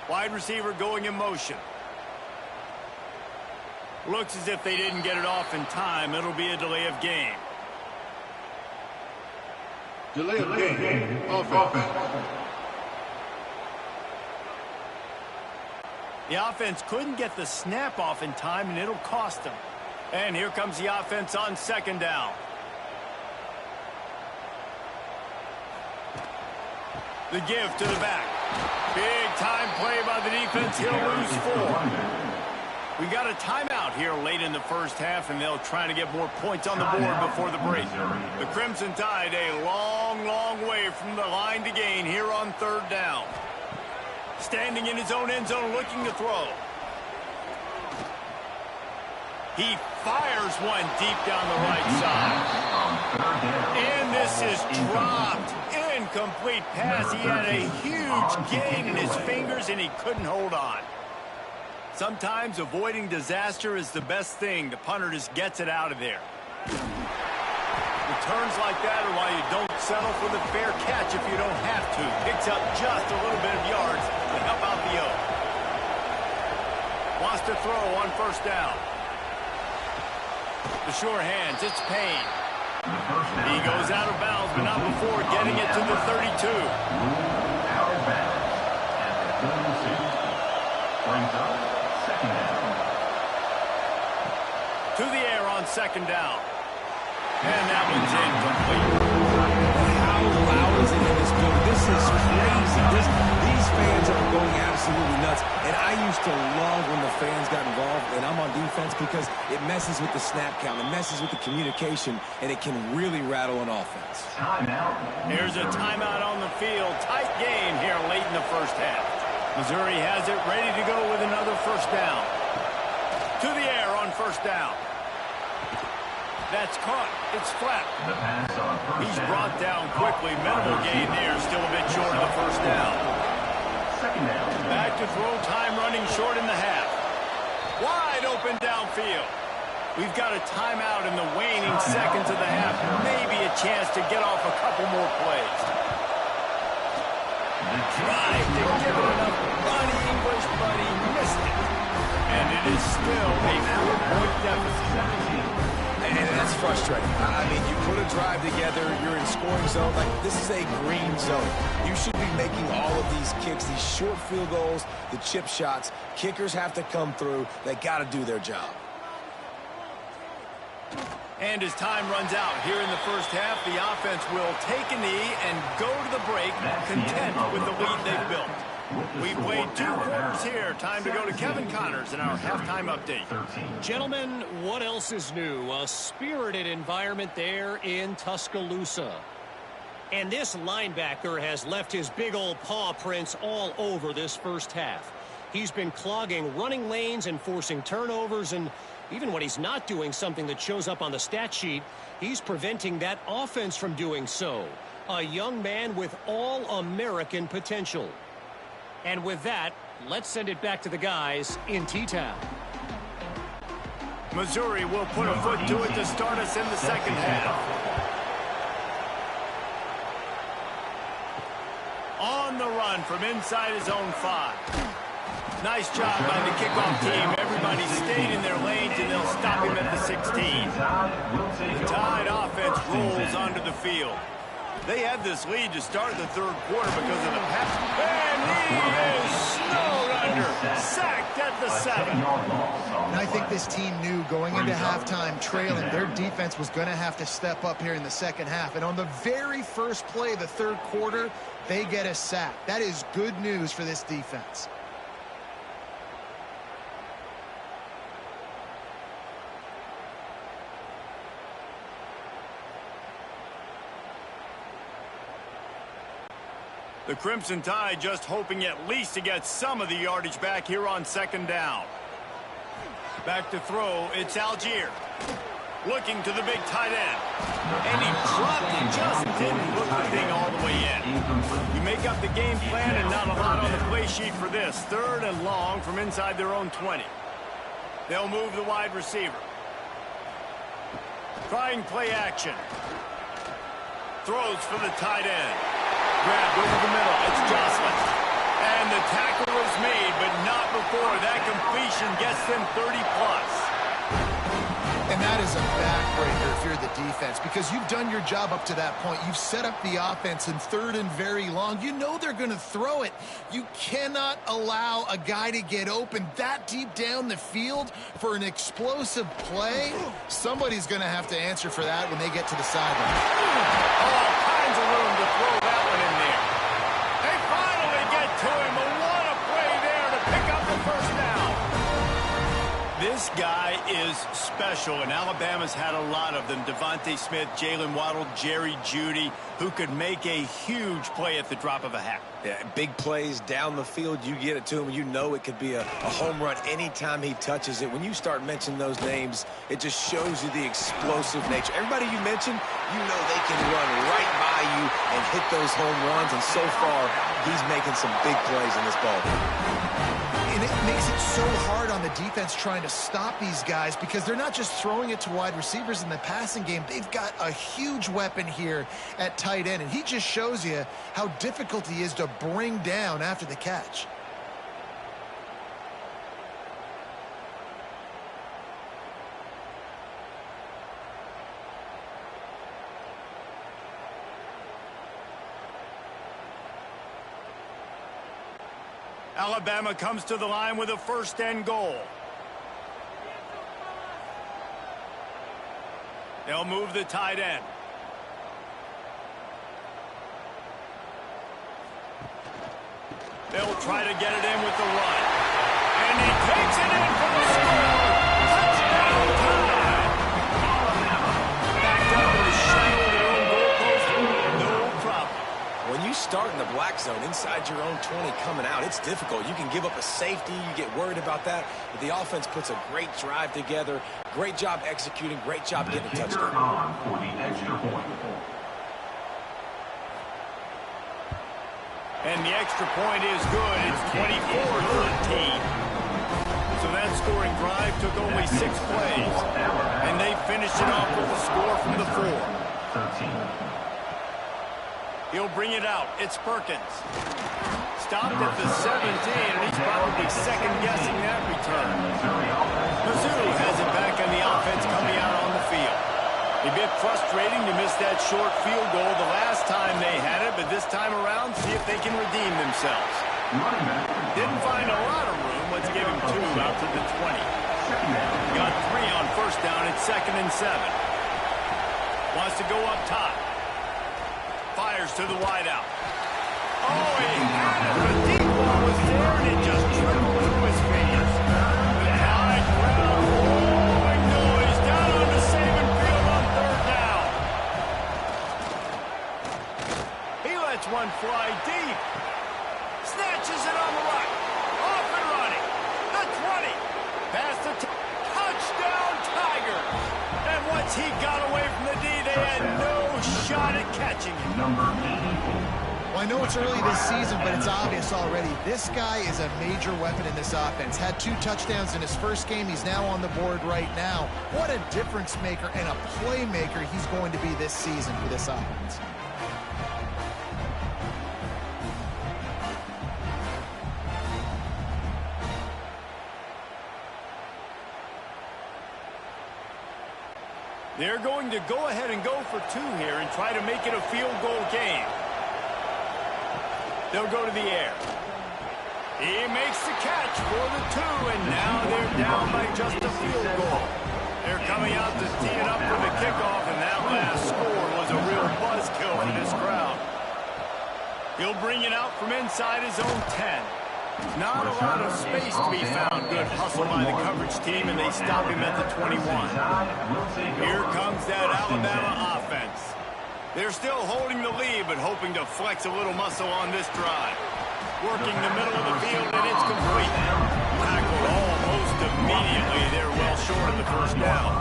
[SPEAKER 4] Wide receiver going in motion. Looks as if they didn't get it off in time. It'll be a delay of game.
[SPEAKER 7] Delay of game. Offense.
[SPEAKER 4] The offense couldn't get the snap off in time, and it'll cost them. And here comes the offense on 2nd down. The give to the back. Big time play by the defense. He'll lose 4. We got a timeout here late in the first half, and they'll try to get more points on the board before the break. The Crimson Tide a long, long way from the line to gain here on 3rd down. Standing in his own end zone looking to throw. He fires one deep down the right side. And this is dropped. Incomplete pass. He had a huge gain in his fingers, and he couldn't hold on. Sometimes avoiding disaster is the best thing. The punter just gets it out of there. Returns like that are why you don't settle for the fair catch if you don't have to. Picks up just a little bit of yards to help out the O. Wants to throw on 1st down. The sure hands, it's Payne. He goes out of bounds, but not before getting it to the 32.
[SPEAKER 3] Out of bounds at the 32. Brings up 2nd down.
[SPEAKER 4] To the air on 2nd down. And that one's incomplete.
[SPEAKER 5] How loud is it in this building? This is crazy. These fans are going absolutely nuts. And I used to love when the fans got involved, and I'm on defense because it messes with the snap count, it messes with the communication, and it can really rattle an offense.
[SPEAKER 3] Timeout.
[SPEAKER 4] Here's a timeout on the field. Tight game here late in the first half. Missouri has it ready to go with another 1st down. To the air on 1st down. That's caught. It's flat.
[SPEAKER 3] The pass on 1st
[SPEAKER 4] He's
[SPEAKER 3] down.
[SPEAKER 4] brought down quickly. Minimal gain there. Still a bit short of the 1st down.
[SPEAKER 3] 2nd down.
[SPEAKER 4] Back to throw time running short in the half. Wide open downfield. We've got a timeout in the waning seconds of the half. Maybe a chance to get off a couple more plays. Tried to give it enough Buddy English, but he missed it. And it is still a 4-point deficit.
[SPEAKER 5] And that's frustrating. I mean, you put a drive together, you're in scoring zone. Like, this is a green zone. You should be making all of these kicks, these short field goals, the chip shots. Kickers have to come through. They got to do their job.
[SPEAKER 4] And as time runs out here in the first half, the offense will take a knee and go to the break, content with the lead they've built. We played 2 quarters here. Time to go to Kevin Connors in our halftime update.
[SPEAKER 8] Gentlemen, what else is new? A spirited environment there in Tuscaloosa. And this linebacker has left his big old paw prints all over this first half. He's been clogging running lanes and forcing turnovers, and even when he's not doing something that shows up on the stat sheet, he's preventing that offense from doing so. A young man with all-American potential. And with that, let's send it back to the guys in T-Town.
[SPEAKER 4] Missouri will put a foot to it to start us in the second half. On the run from inside his own 5. Nice job by the kickoff team. Everybody stayed in their lanes, and they'll stop him at the 16. The Tide offense rolls onto the field. They had this lead to start the 3rd quarter because of the pass. And he is snowed under. Sacked at the 7.
[SPEAKER 6] And I think this team knew going into halftime trailing, their defense was going to have to step up here in the second half. And on the very first play of the 3rd quarter, they get a sack. That is good news for this defense.
[SPEAKER 4] The Crimson Tide just hoping at least to get some of the yardage back here on 2nd down. Back to throw, it's Algier. Looking to the big tight end. And he dropped it, just didn't look the thing all the way in. You make up the game plan and not a lot on the play sheet for this. 3rd and long from inside their own 20. They'll move the wide receiver. Trying play action. Throws for the tight end. Grabbed over the middle. It's Jocelyn. And the tackle is made, but not before that completion gets them 30+.
[SPEAKER 6] And that is a backbreaker if you're the defense, because you've done your job up to that point. You've set up the offense in 3rd and very long. You know they're going to throw it. You cannot allow a guy to get open that deep down the field for an explosive play. Somebody's going to have to answer for that when they get to the sideline.
[SPEAKER 4] All kinds of room to throw that one in there. is special, and Alabama's had a lot of them. Devontae Smith, Jalen Waddle, Jerry Jeudy, who could make a huge play at the drop of a hat.
[SPEAKER 5] Yeah, big plays down the field. You get it to him, you know it could be a home run anytime he touches it. When you start mentioning those names, it just shows you the explosive nature. Everybody you mentioned, you know they can run right by you and hit those home runs, and so far, he's making some big plays in this ball game.
[SPEAKER 6] And it makes it so hard on the defense trying to stop these guys because they're not just throwing it to wide receivers in the passing game. They've got a huge weapon here at tight end, and he just shows you how difficult he is to bring down after the catch.
[SPEAKER 4] Alabama comes to the line with a 1st and goal. They'll move the tight end. They'll try to get it in with the run. And he takes it in for the score. Touchdown time. Backed up in the shadow of their own goalpost. No problem.
[SPEAKER 5] When you start in the black zone inside your own 20 coming out, it's difficult. You can give up a safety. You get worried about that. But the offense puts a great drive together. Great job executing. Great job getting a touchdown.
[SPEAKER 3] On for the extra point.
[SPEAKER 4] And the extra point is good. It's 24-13. So that scoring drive took only 6 plays. And they finished it off with a score from the 4.
[SPEAKER 3] 13.
[SPEAKER 4] He'll bring it out. It's Perkins. Stopped at the 17, and he's probably second-guessing that return. Mizzou has it back on the offense coming out on the field. A bit frustrating to miss that short field goal the last time they had it, but this time around, see if they can redeem themselves. Didn't find a lot of room. Let's give him 2 out to the 20. Got 3 on 1st down. It's 2nd and 7. Wants to go up top. Fires to the wideout. Oh, he had it. The deep ball was there, and it just trickled through his fingers. The high ground. Oh, no, he's down on the Saban field on 3rd down. He lets one fly deep. Snatches it on the right. Off and running. The 20. Past the touchdown Tigers. And once he got away from the D, they had no shot at catching him.
[SPEAKER 3] Number 84.
[SPEAKER 6] Well, I know it's early this season, but it's obvious already. This guy is a major weapon in this offense. Had 2 touchdowns in his first game. He's now on the board right now. What a difference maker and a playmaker he's going to be this season for this offense.
[SPEAKER 4] They're going to go ahead and go for 2 here and try to make it a field goal game. They'll go to the air. He makes the catch for the 2, and now they're down by just a field goal. They're coming out to tee it up for the kickoff, and that last score was a real buzzkill for this crowd. He'll bring it out from inside his own 10. Not a lot of space to be found. Good hustle by the coverage team, and they stop him at the 21. Here comes that Alabama offense. They're still holding the lead, but hoping to flex a little muscle on this drive. Working the middle of the field, and it's complete. Tackled almost immediately. They're well short of the 1st down.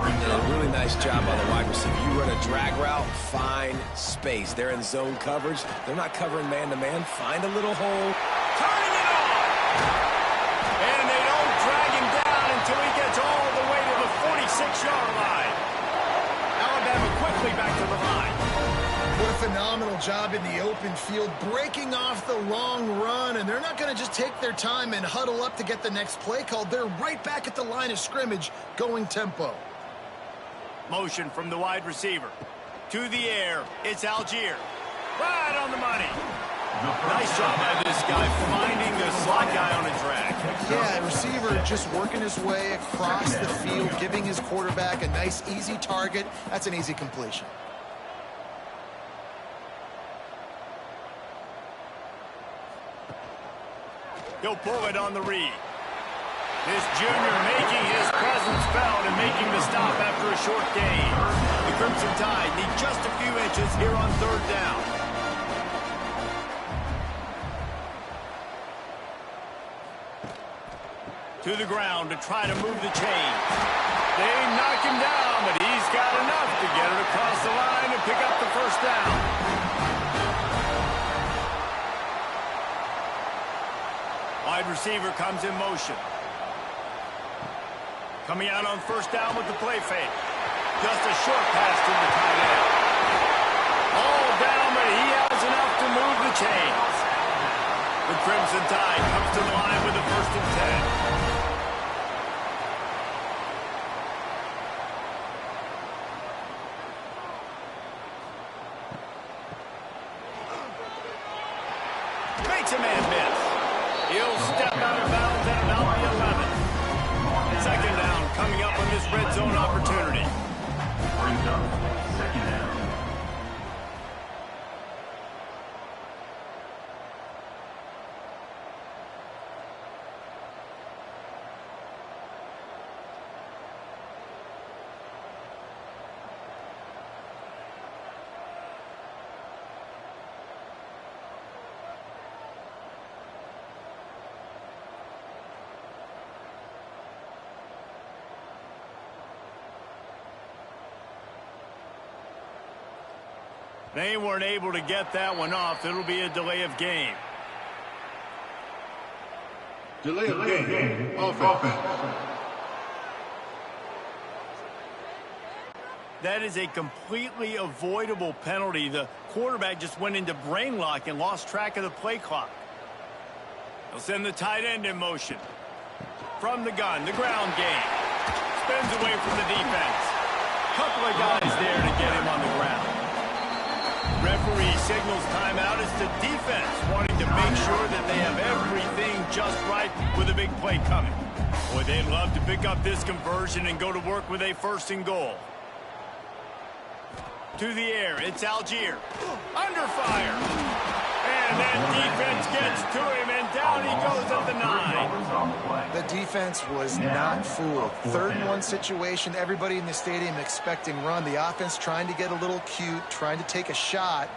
[SPEAKER 5] A really nice job by the wide receiver. You run a drag route, find space. They're in zone coverage. They're not covering man-to-man. Find a little hole.
[SPEAKER 4] Turning it on! And they don't drag him down until he gets all the way to the 46-yard line. Alabama quickly back to the line.
[SPEAKER 6] What a phenomenal job in the open field, breaking off the long run, and they're not going to just take their time and huddle up to get the next play called. They're right back at the line of scrimmage, going tempo.
[SPEAKER 4] Motion from the wide receiver. To the air, it's Algier. Right on the money. Nice job by this guy finding the slot guy on a drag.
[SPEAKER 6] Yeah, receiver just working his way across the field, giving his quarterback a nice, easy target. That's an easy completion.
[SPEAKER 4] He'll pull it on the read. This junior making his presence felt and making the stop after a short gain. The Crimson Tide need just a few inches here on third down. To the ground to try to move the chains. They knock him down, but he's got enough to get it across the line and pick up the first down. Wide receiver comes in motion. Coming out on first down with the play fake. Just a short pass to the tight end. All down, but he has enough to move the chains. The Crimson Tide comes to the line with a 1st and 10. Makes a man miss. He'll step out of bounds at about the 11. Second down coming up on this red zone opportunity.
[SPEAKER 3] Brings up second down.
[SPEAKER 4] They weren't able to get that one off. It'll be a delay of game.
[SPEAKER 7] Delay of game. Offense.
[SPEAKER 4] That is a completely avoidable penalty. The quarterback just went into brain lock and lost track of the play clock. They'll send the tight end in motion. From the gun, the ground game. Spins away from the defense. Couple of guys there to get him on the ground. Referee signals timeout. It's the defense wanting to make sure that they have everything just right with a big play coming. Boy, they'd love to pick up this conversion and go to work with a 1st and goal. To the air, it's Algier. Under fire. And that defense gets to him, and down he goes at the 9.
[SPEAKER 6] The defense was not fooled. 3rd and 1 situation, everybody in the stadium expecting run. The offense trying to get a little cute, trying to take a shot,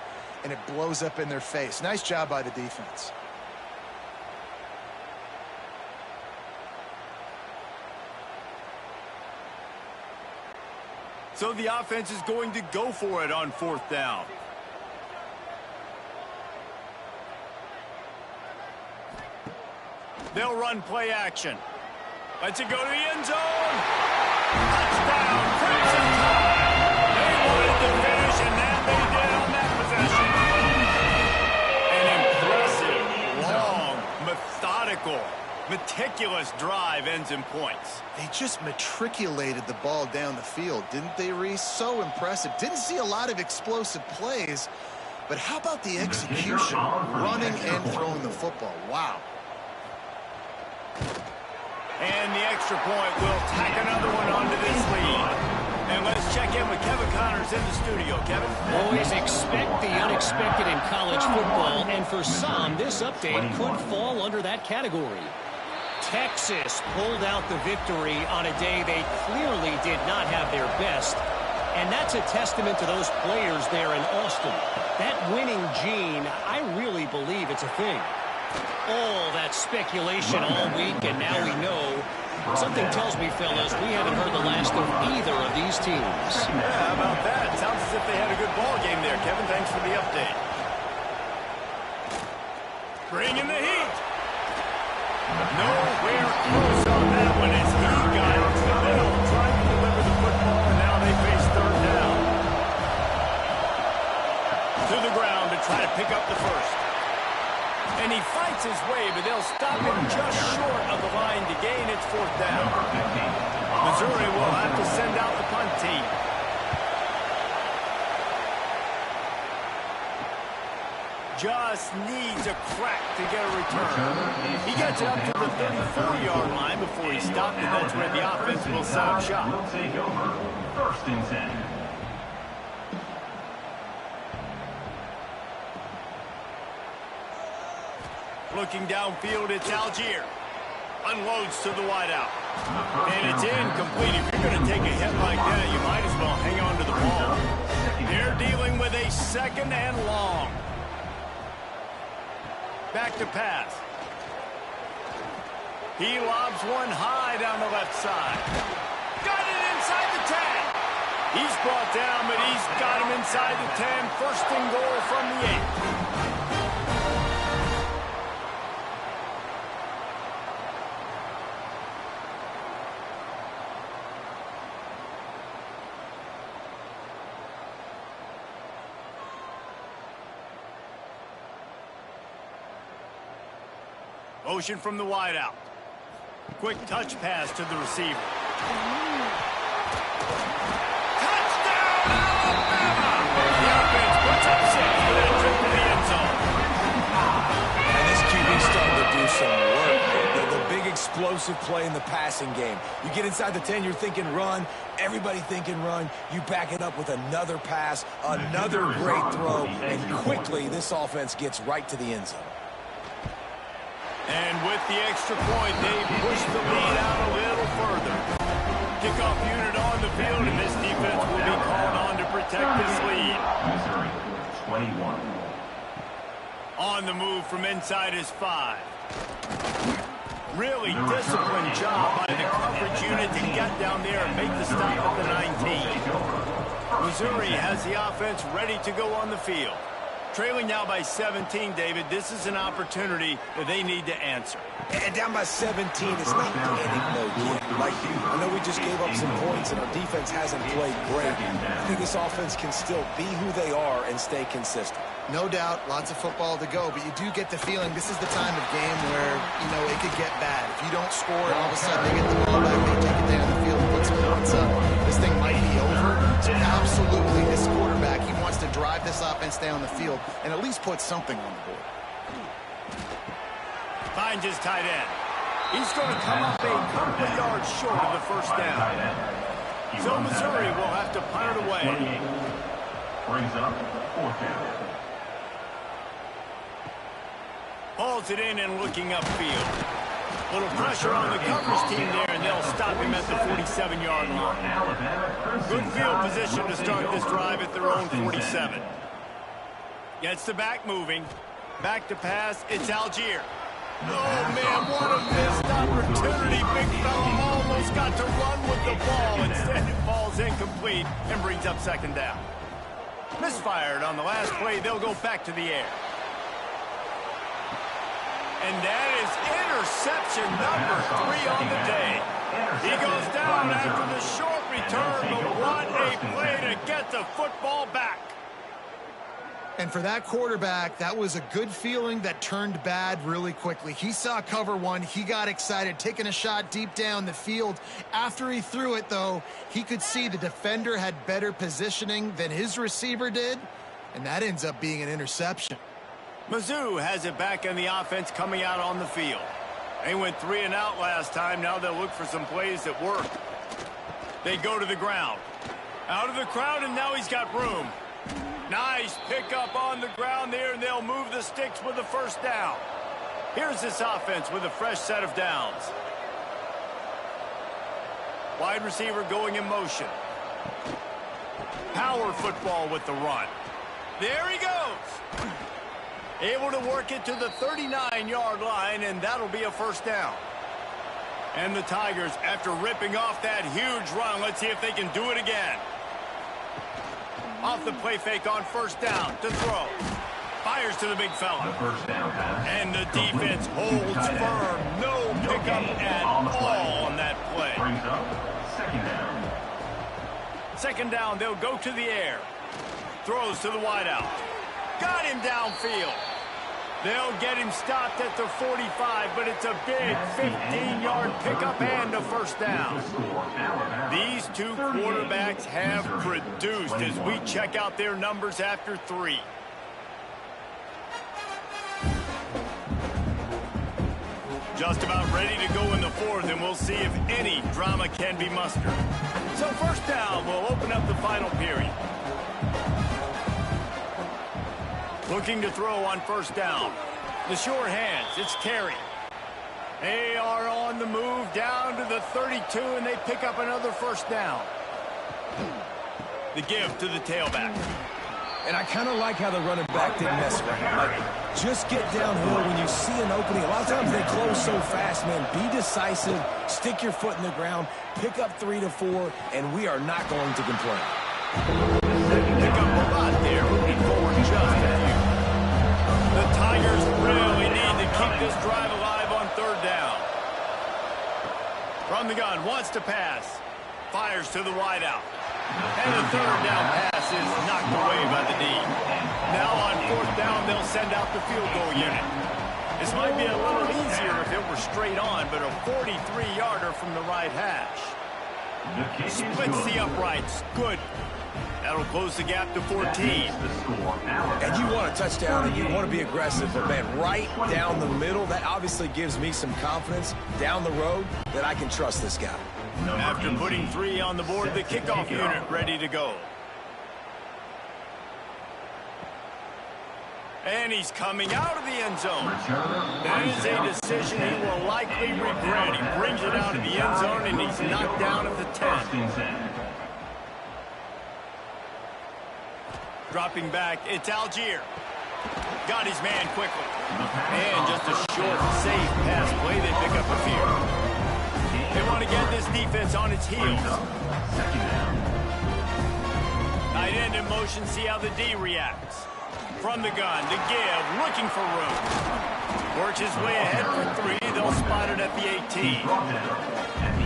[SPEAKER 6] and it blows up in their face. Nice job by the defense.
[SPEAKER 4] So the offense is going to go for it on 4th down. They'll run play action. Lets it go to the end zone. Touchdown, Crimson Tide. They wanted to finish, and that they did on that possession. An impressive, long, methodical, meticulous drive ends in points.
[SPEAKER 6] They just matriculated the ball down the field, didn't they, Reese? So impressive. Didn't see a lot of explosive plays, but how about the execution, running and throwing the football? Wow.
[SPEAKER 4] And the extra point will tack another one onto this lead. And let's check in with Kevin Connors in the studio. Kevin?
[SPEAKER 8] Boys, expect the unexpected in college football, and for some, this update could fall under that category. Texas pulled out the victory on a day they clearly did not have their best, and that's a testament to those players there in Austin. That winning gene, I really believe it's a thing. All that speculation all week, and now we know. Something tells me, fellas, we haven't heard the last of either of these teams.
[SPEAKER 4] Yeah, how about that? Sounds as if they had a good ball game there, Kevin. Thanks for the update. Bringing the heat. Nowhere close on that one as he got it to the middle, trying to deliver the football, and now they face 3rd down. To the ground to try to pick up the first. And he fights his way, but they'll stop him just short of the line to gain its 4th down. Missouri will have to send out the punt team. Just needs a crack to get a return. He gets it up to the 34-yard line before he stopped, and that's where the offense will set up shop.
[SPEAKER 3] Will take over 1st and 10.
[SPEAKER 4] Looking downfield, it's Algier. Unloads to the wideout. And it's incomplete. If you're going to take a hit like that, you might as well hang on to the ball. They're dealing with a 2nd and long. Back to pass. He lobs one high down the left side. Got it inside the 10. He's brought down, but he's got him inside the 10. 1st and goal from the 8. Motion from the wideout. Quick touch pass to the receiver. Touchdown, Alabama! The offense puts up 6 for that trip to the end zone.
[SPEAKER 5] And this QB's starting to do some work. The big explosive play in the passing game. You get inside the 10, you're thinking run. Everybody thinking run. You back it up with another pass, another great throw, and quickly this offense gets right to the end zone.
[SPEAKER 4] And with the extra point, they push the lead out a little further. Kickoff unit on the field, and this defense will be called on to protect this lead.
[SPEAKER 3] Missouri, 21.
[SPEAKER 4] On the move from inside his 5. Really disciplined job by the coverage unit to get down there and make the stop at the 19. Missouri has the offense ready to go on the field. Trailing now by 17, David. This is an opportunity that they need to answer.
[SPEAKER 5] And down by 17 is not panic mode yet. Like, I know we just gave up some points and our defense hasn't played great. I think this offense can still be who they are and stay consistent.
[SPEAKER 6] No doubt, lots of football to go, but you do get the feeling this is the time of game where, you know, it could get bad. If you don't score and all of a sudden they get the ball back, they take it down the field and put some points up, this thing might be over. So absolutely, this quarterback, he wants to drive this offense down the field and at least put something on the board.
[SPEAKER 4] Finds his tight end. He's going to come up a couple of yards short of the 1st down. So Missouri will have to punt it away.
[SPEAKER 3] Brings up 4th down.
[SPEAKER 4] Hauls it in and looking upfield. Little pressure on the coverage team there, and they'll stop him at the 47-yard line. Good field position to start this drive at their own 47. Gets the back moving. Back to pass. It's Algier. Oh, man, what a missed opportunity. Big fella almost got to run with the ball. Instead, it falls incomplete and brings up 2nd down. Misfired on the last play. They'll go back to the air. And that is interception number 3 on the day. He goes down after the short return, but what a play to get the football back.
[SPEAKER 6] And for that quarterback, that was a good feeling that turned bad really quickly. He saw cover 1. He got excited, taking a shot deep down the field. After he threw it, though, he could see the defender had better positioning than his receiver did, and that ends up being an interception.
[SPEAKER 4] Mizzou has it back in the offense coming out on the field. They went 3 and out last time. Now they'll look for some plays that work. They go to the ground. Out of the crowd, and now he's got room. Nice pickup on the ground there, and they'll move the sticks with the 1st down. Here's this offense with a fresh set of downs. Wide receiver going in motion. Power football with the run. There he goes. Able to work it to the 39-yard line, and that'll be a 1st down. And the Tigers, after ripping off that huge run, let's see if they can do it again. Off the play fake on 1st down to throw. Fires to the big fella.
[SPEAKER 3] The 1st down pass.
[SPEAKER 4] And the defense holds firm. No pickup at all on that play.
[SPEAKER 3] Brings up 2nd down.
[SPEAKER 4] 2nd down, they'll go to the air. Throws to the wideout. Got him downfield. They'll get him stopped at the 45, but it's a big 15-yard pickup and a 1st down. These 2 quarterbacks have produced as we check out their numbers after 3. Just about ready to go in the 4th, and we'll see if any drama can be mustered. So 1st down will open up the final period. Looking to throw on 1st down. The sure hands, it's Carey. They are on the move down to the 32, and they pick up another first down. The give to the tailback.
[SPEAKER 5] And I kind of like how the running back didn't mess around. Like, just get downhill when you see an opening. A lot of times they close so fast, man. Be decisive, stick your foot in the ground, pick up 3 to 4, and we are not going to complain.
[SPEAKER 4] Pick up a lot there, moving forward just a few. The Tigers really need to keep this drive alive on third down. From the gun, wants to pass. Fires to the wideout. And the third down pass is knocked away by the D. Now on fourth down, they'll send out the field goal unit. This might be a little easier if it were straight on, but a 43-yarder from the right hash. Splits the uprights. Good. That'll close the gap to 14.
[SPEAKER 5] And you want a touchdown and you want to be aggressive, but man, right down the middle, that obviously gives me some confidence down the road that I can trust this guy.
[SPEAKER 4] After putting 3 on the board, the kickoff unit ready to go. And he's coming out of the end zone. That is a decision he will likely regret. He brings it out of the end zone, and he's knocked down at the 10. Dropping back, it's Algier. Got his man quickly. And just a short, safe pass play. They pick up a few. They want to get this defense on its heels. Tight end in motion, see how the D reacts. From the gun, to give, looking for room. Works his way ahead for 3. They'll spot it at the 18.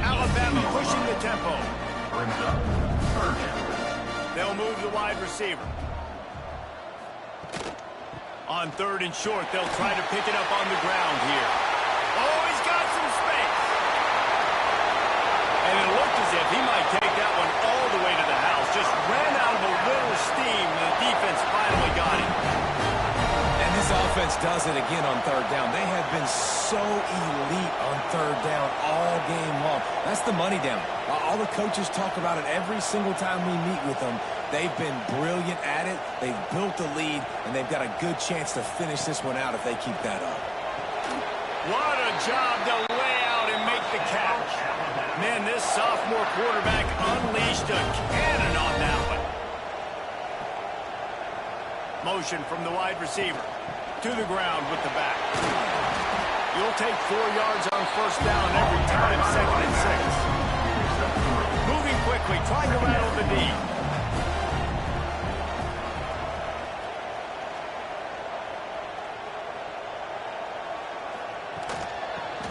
[SPEAKER 4] Alabama pushing the tempo. They'll move the wide receiver. On third and short, they'll try to pick it up on the ground here. Oh, he's got some space. And it looked as if he might take that one all the way to the house. Just ran out of a little steam, and the defense finally got him.
[SPEAKER 5] And this offense does it again on third down. They have been so elite on third down all game long. That's the money down. All the coaches talk about it every single time we meet with them. They've been brilliant at it. They've built the lead, and they've got a good chance to finish this one out if they keep that up.
[SPEAKER 4] What a job to lay out and make the catch. Man, this sophomore quarterback unleashed a cannon on that one. Motion from the wide receiver. To the ground with the back. You'll take 4 yards on first down every time, 2nd and 6. Moving quickly, trying to rattle the D.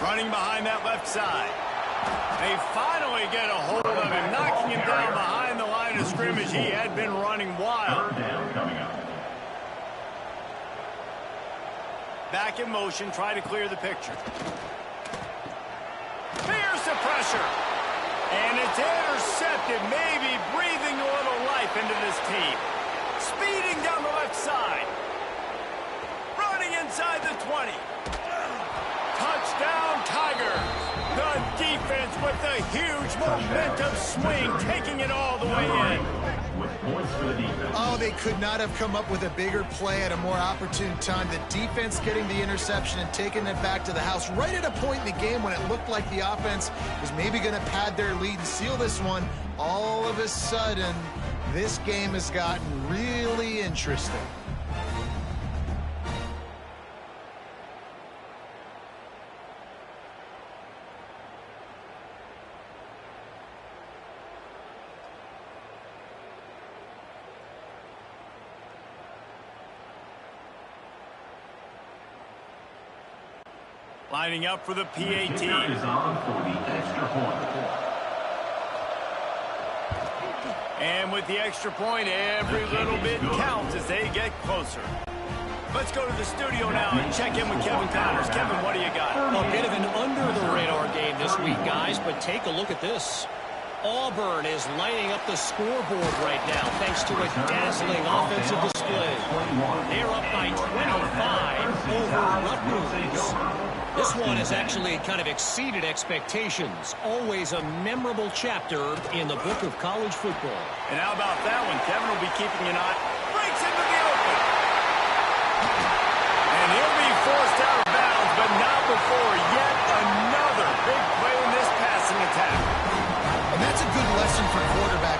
[SPEAKER 4] Running behind that left side. They finally get a hold of him, knocking him down behind the line of scrimmage. He had been running wild. Back in motion, try to clear the picture. Fears the pressure. And it's intercepted, maybe breathing a little life into this team. Speeding down the left side. Running inside the 20. Touchdown, Tigers. The defense with the huge momentum swing, taking it all the way in.
[SPEAKER 6] Oh, they could not have come up with a bigger play at a more opportune time. The defense getting the interception and taking it back to the house right at a point in the game when it looked like the offense was maybe going to pad their lead and seal this one. All of a sudden, this game has gotten really interesting.
[SPEAKER 4] Lining up for the PAT. And with the extra point, every little bit counts as they get closer. Let's go to the studio now and check in with Kevin Connors. Kevin, what do you got?
[SPEAKER 8] A bit of an under-the-radar game this week, guys, but take a look at this. Auburn is lighting up the scoreboard right now thanks to a dazzling offensive display. They're up by 25 over Rutgers. This one has actually kind of exceeded expectations. Always a memorable chapter in the book of college football.
[SPEAKER 4] And how about that one? Kevin will be keeping an eye. Breaks into the open. And he'll be forced out of bounds, but not before yet another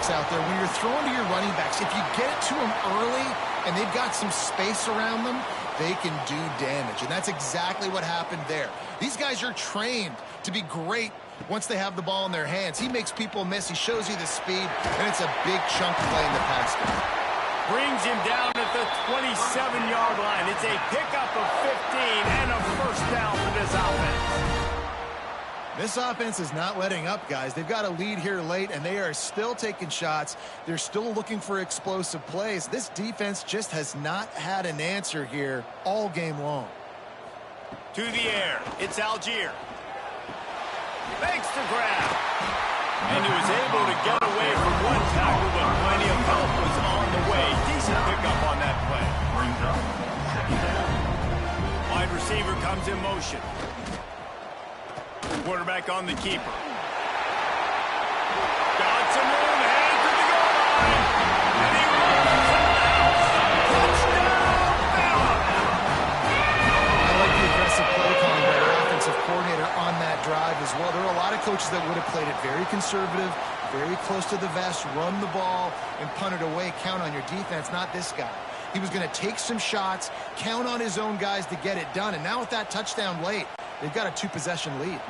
[SPEAKER 6] quarterbacks out there, when you're throwing to your running backs, if you get it to them early and they've got some space around them, they can do damage. And that's exactly what happened there. These guys are trained to be great once they have the ball in their hands. He makes people miss. He shows you the speed, and it's a big chunk play in the pass game.
[SPEAKER 4] Brings him down at the 27-yard line. It's a pickup of 15 and a first down for this offense.
[SPEAKER 6] This offense is not letting up, guys. They've got a lead here late, and they are still taking shots. They're still looking for explosive plays. This defense just has not had an answer here all game long.
[SPEAKER 4] To the air. It's Algier. Makes the grab. And he was able to get away from one tackle, but plenty of help was on the way. Decent pickup on that play. Wide receiver comes in motion. Quarterback on the keeper. Got some room, headed to the goal line. And he runs out. Touchdown, Phillip.
[SPEAKER 6] I like the aggressive play calling by their offensive coordinator on that drive as well. There are a lot of coaches that would have played it very conservative, very close to the vest, run the ball, and punt it away. Count on your defense, not this guy. He was going to take some shots, count on his own guys to get it done. And now with that touchdown late, they've got a 2-possession lead.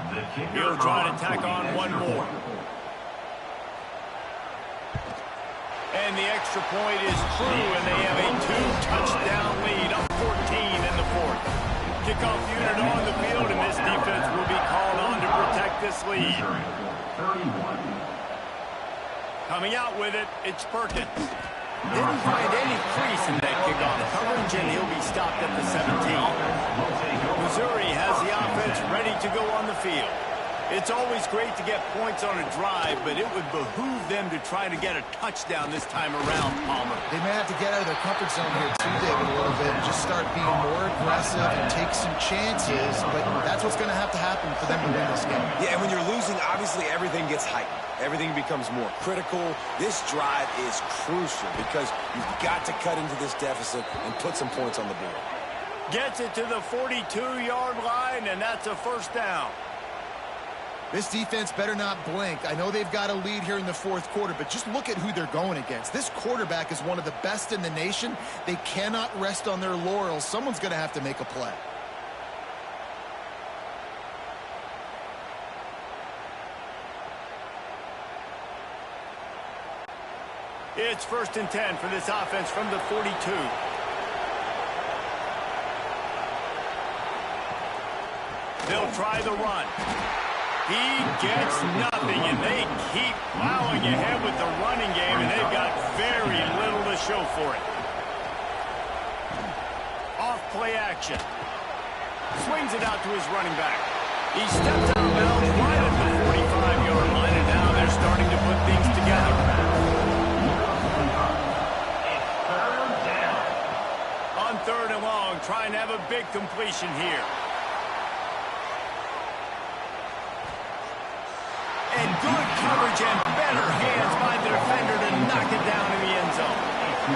[SPEAKER 4] He'll try to tack on one more. And the extra point is true, and they have a 2-touchdown lead, up 14 in the fourth. Kickoff unit on the field, and this defense will be called on to protect this lead. Coming out with it, it's Perkins. Didn't find any crease in that kickoff coverage, and he'll be stopped at the 17. Missouri has the offense ready to go on the field. It's always great to get points on a drive, but it would behoove them to try to get a touchdown this time around, Palmer.
[SPEAKER 6] They may have to get out of their comfort zone here too, David, a little bit, and just start being more aggressive and take some chances, but that's what's going to happen for them to win this game.
[SPEAKER 5] Yeah, and when you're losing, obviously everything gets heightened. Everything becomes more critical. This drive is crucial because you've got to cut into this deficit and put some points on the board.
[SPEAKER 4] Gets it to the 42-yard line, and that's a first down.
[SPEAKER 6] This defense better not blink. I know they've got a lead here in the fourth quarter, but just look at who they're going against. This quarterback is one of the best in the nation. They cannot rest on their laurels. Someone's going to have to make a play.
[SPEAKER 4] It's 1st and 10 for this offense from the 42. They'll try the run. He gets nothing, and they keep plowing ahead with the running game, and they've got very little to show for it. Off play action. Swings it out to his running back. He steps out of bounds right at the 45-yard line, and now they're starting to put things together. On 3rd and long, trying to have a big completion here. And good coverage and better hands by the defender to knock it down in the end zone.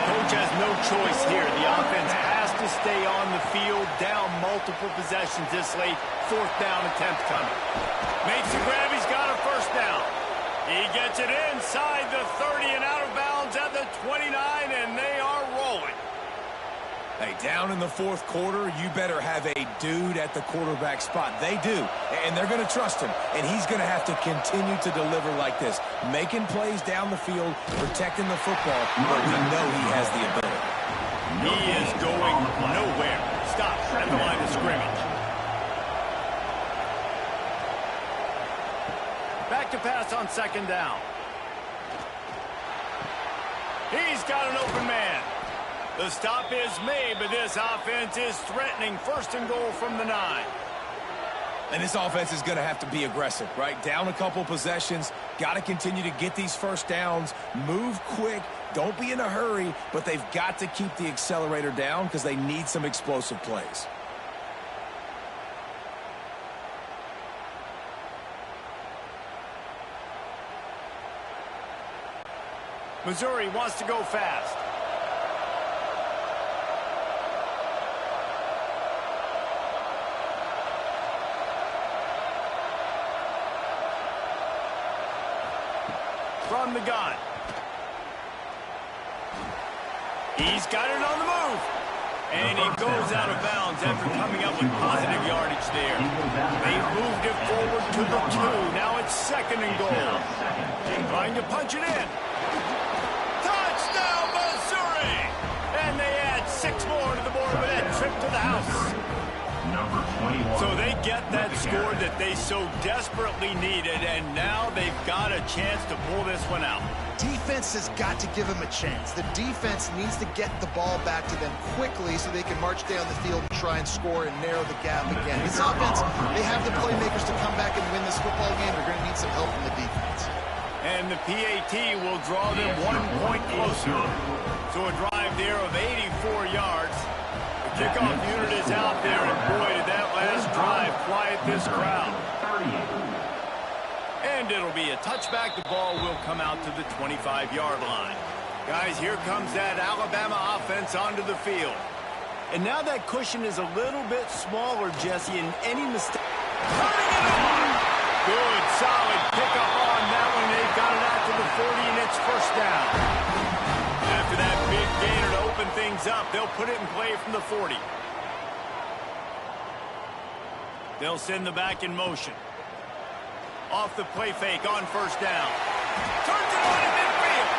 [SPEAKER 4] Coach has no choice here. The offense has to stay on the field, down multiple possessions this late. 4th down attempt coming. Makes the grab. He's got a first down. He gets it inside the 30 and out of bounds at the 29, and they are rolling.
[SPEAKER 5] Hey, down in the fourth quarter, you better have a dude at the quarterback spot. They do, and they're going to trust him, and he's going to have to continue to deliver like this, making plays down the field, protecting the football, but we know he has the ability.
[SPEAKER 4] He is going nowhere. Stop at the line of scrimmage. Back to pass on 2nd down. He's got an open man. The stop is made, but this offense is threatening 1st and goal from the 9.
[SPEAKER 5] And this offense is going to have to be aggressive, right? Down a couple possessions, got to continue to get these first downs, move quick, don't be in a hurry, but they've got to keep the accelerator down because they need some explosive plays.
[SPEAKER 4] Missouri wants to go fast. From the gun. He's got it on the move. And he goes out of bounds after coming up with positive yardage there. They've moved it forward to the 2. Now it's 2nd and goal. Trying to punch it in. Touchdown, Missouri! And they add 6 more to the board with that trip to the house. So they get that score that they so desperately needed, and now they've got a chance to pull this one out.
[SPEAKER 6] Defense has got to give them a chance. The defense needs to get the ball back to them quickly so they can march down the field and try and score and narrow the gap again. This offense, they have the playmakers to come back and win this football game. They're going to need some help from the defense.
[SPEAKER 4] And the PAT will draw them 1 point closer. So a drive there of 84 yards. The kickoff unit is out there, and boy, did that last drive quiet this crowd. And it'll be a touchback. The ball will come out to the 25-yard line. Guys, here comes that Alabama offense onto the field. And now that cushion is a little bit smaller, Jesse, and any mistake. Turning it on! Good, solid pickup on that one. They've got it out to the 40, and it's 1st down. After that big gainer to open things up, they'll put it in play from the 40. They'll send the back in motion. Off the play fake on 1st down. Turns it on in midfield.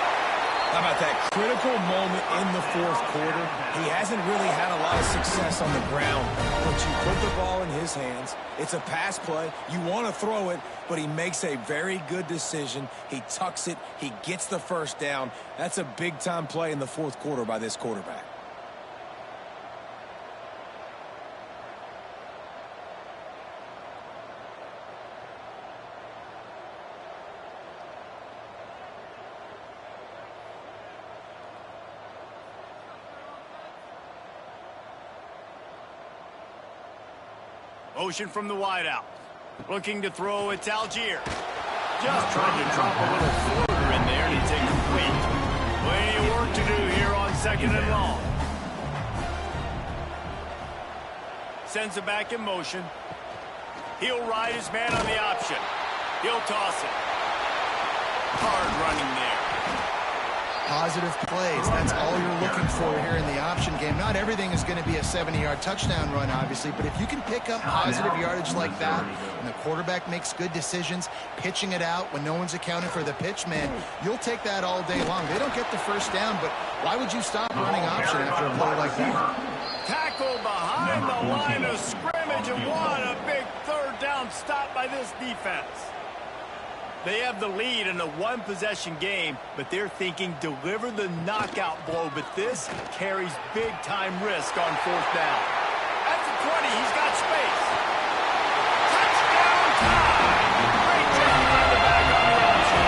[SPEAKER 5] How about that critical moment in the 4th quarter? He hasn't really had a lot of success on the ground. But you put the ball in his hands. It's a pass play. You want to throw it, but he makes a very good decision. He tucks it. He gets the 1st down. That's a big-time play in the 4th quarter by this quarterback.
[SPEAKER 4] Motion from the wideout. Looking to throw, it's Algier. Just trying to drop a little floater in there, and it's incomplete. Plenty of work to do here on 2nd and long. Sends it back in motion. He'll ride his man on the option. He'll toss it. Hard running there.
[SPEAKER 6] Positive plays. That's all you're looking for here in the option game. Not everything is going to be a 70-yard touchdown run, obviously, but if you can pick up positive yardage like that and the quarterback makes good decisions, pitching it out when no one's accounting for the pitch, man, you'll take that all day long. They don't get the 1st down, but why would you stop running option after a play like that?
[SPEAKER 4] Tackle behind the line of scrimmage, and what a big 3rd down stop by this defense. They have the lead in a 1-possession game, but they're thinking deliver the knockout blow, but this carries big-time risk on 4th down. At the 20, he's got space. Touchdown time! Great job on the back on the option.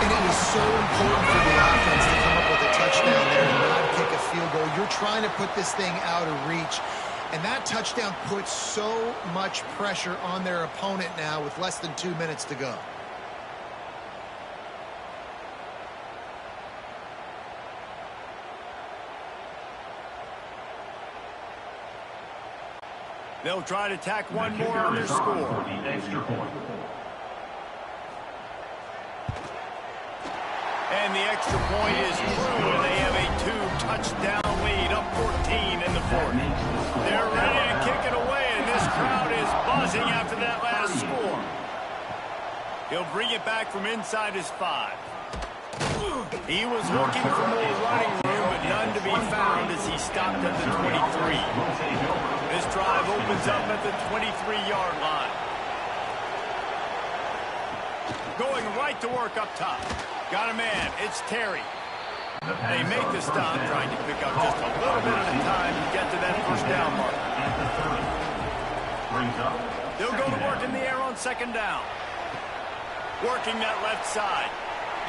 [SPEAKER 6] And it was so important for the offense to come up with a touchdown there and not kick a field goal. You're trying to put this thing out of reach. And that touchdown puts so much pressure on their opponent now with less than 2 minutes to go.
[SPEAKER 4] They'll try to tack one more on their score. And the extra point is through, and they have a 2-touchdown lead, up 14 in the 4th. They're ready to kick it away, and this crowd is buzzing after that last score. He'll bring it back from inside his 5. He was looking for more running room, but none to be found as he stopped at the 23. This drive opens up at the 23-yard line. Going right to work up top. Got a man. It's Terry. They make the stop, trying to pick up just a little bit at a time to get to that 1st down mark. They'll go to work in the air on 2nd down. Working that left side.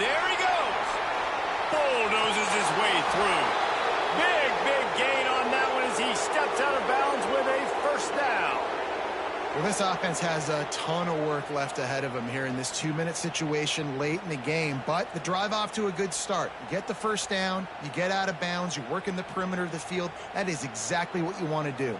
[SPEAKER 4] There he goes. Bulldozes his way through. Big gain on that one as he steps out of bounds with a 1st down.
[SPEAKER 6] Well, this offense has a ton of work left ahead of them here in this 2-minute situation late in the game, but the drive off to a good start. You get the 1st down, you get out of bounds, you work in the perimeter of the field. That is exactly what you want to do.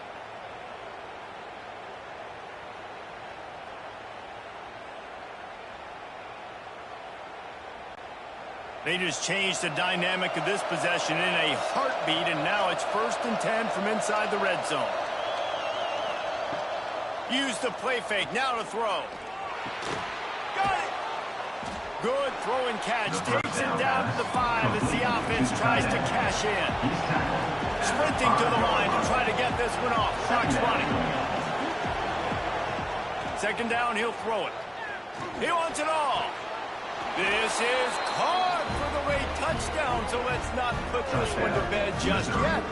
[SPEAKER 4] They just changed the dynamic of this possession in a heartbeat, and now it's 1st and 10 from inside the red zone. Use the play fake, now to throw. Got it! Good throw and catch, takes it down to the 5 as the offense tries to cash in. Sprinting to the line to try to get this one off. Clock's running. 2nd down, he'll throw it. He wants it all. This is caught for the Ray touchdown, so let's not put this one to bed just yet.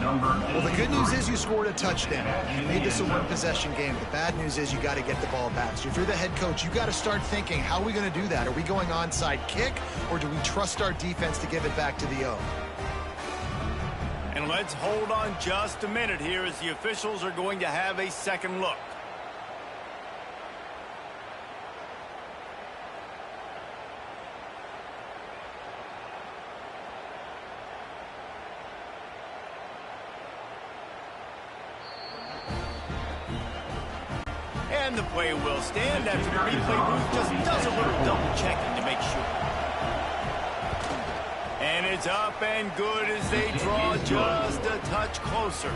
[SPEAKER 6] Well, the good news is you scored a touchdown. You made this a one-possession game. The bad news is you got to get the ball back. So if you're the head coach, you got to start thinking, how are we going to do that? Are we going onside kick, or do we trust our defense to give it back to the O?
[SPEAKER 4] And let's hold on just a minute here as the officials are going to have a second look. And the play will stand after the replay booth just does a little double checking to make sure. And it's up and good as they draw just a touch closer.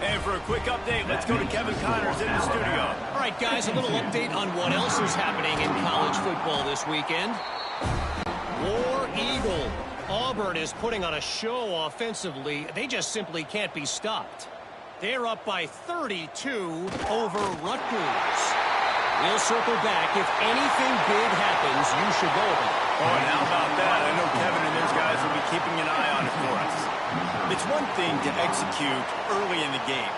[SPEAKER 4] And for a quick update, let's go to Kevin Connors in the studio.
[SPEAKER 8] All right, guys, a little update on what else is happening in college football this weekend. War Eagle. Auburn is putting on a show offensively. They just simply can't be stopped. They're up by 32 over Rutgers. We'll circle back. If anything big happens, you should know about it.
[SPEAKER 4] Oh, and how about that? I know Kevin and those guys will be keeping an eye on it for us. It's one thing to execute early in the game.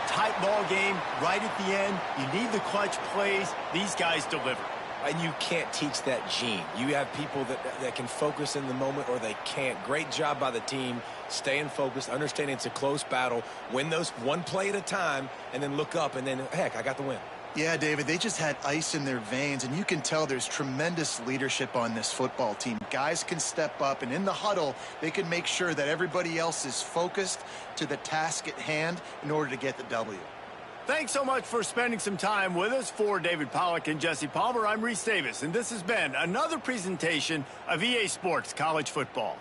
[SPEAKER 4] Tight ball game, right at the end. You need the clutch plays. These guys deliver.
[SPEAKER 5] And you can't teach that gene. You have people that can focus in the moment or they can't. Great job by the team, staying focused, understanding it's a close battle, win those one play at a time, and then look up, and then, heck, I got the win.
[SPEAKER 6] Yeah, David, they just had ice in their veins, and you can tell there's tremendous leadership on this football team. Guys can step up, and in the huddle, they can make sure that everybody else is focused to the task at hand in order to get the W.
[SPEAKER 4] Thanks so much for spending some time with us. For David Pollack and Jesse Palmer, I'm Reese Davis, and this has been another presentation of EA Sports College Football.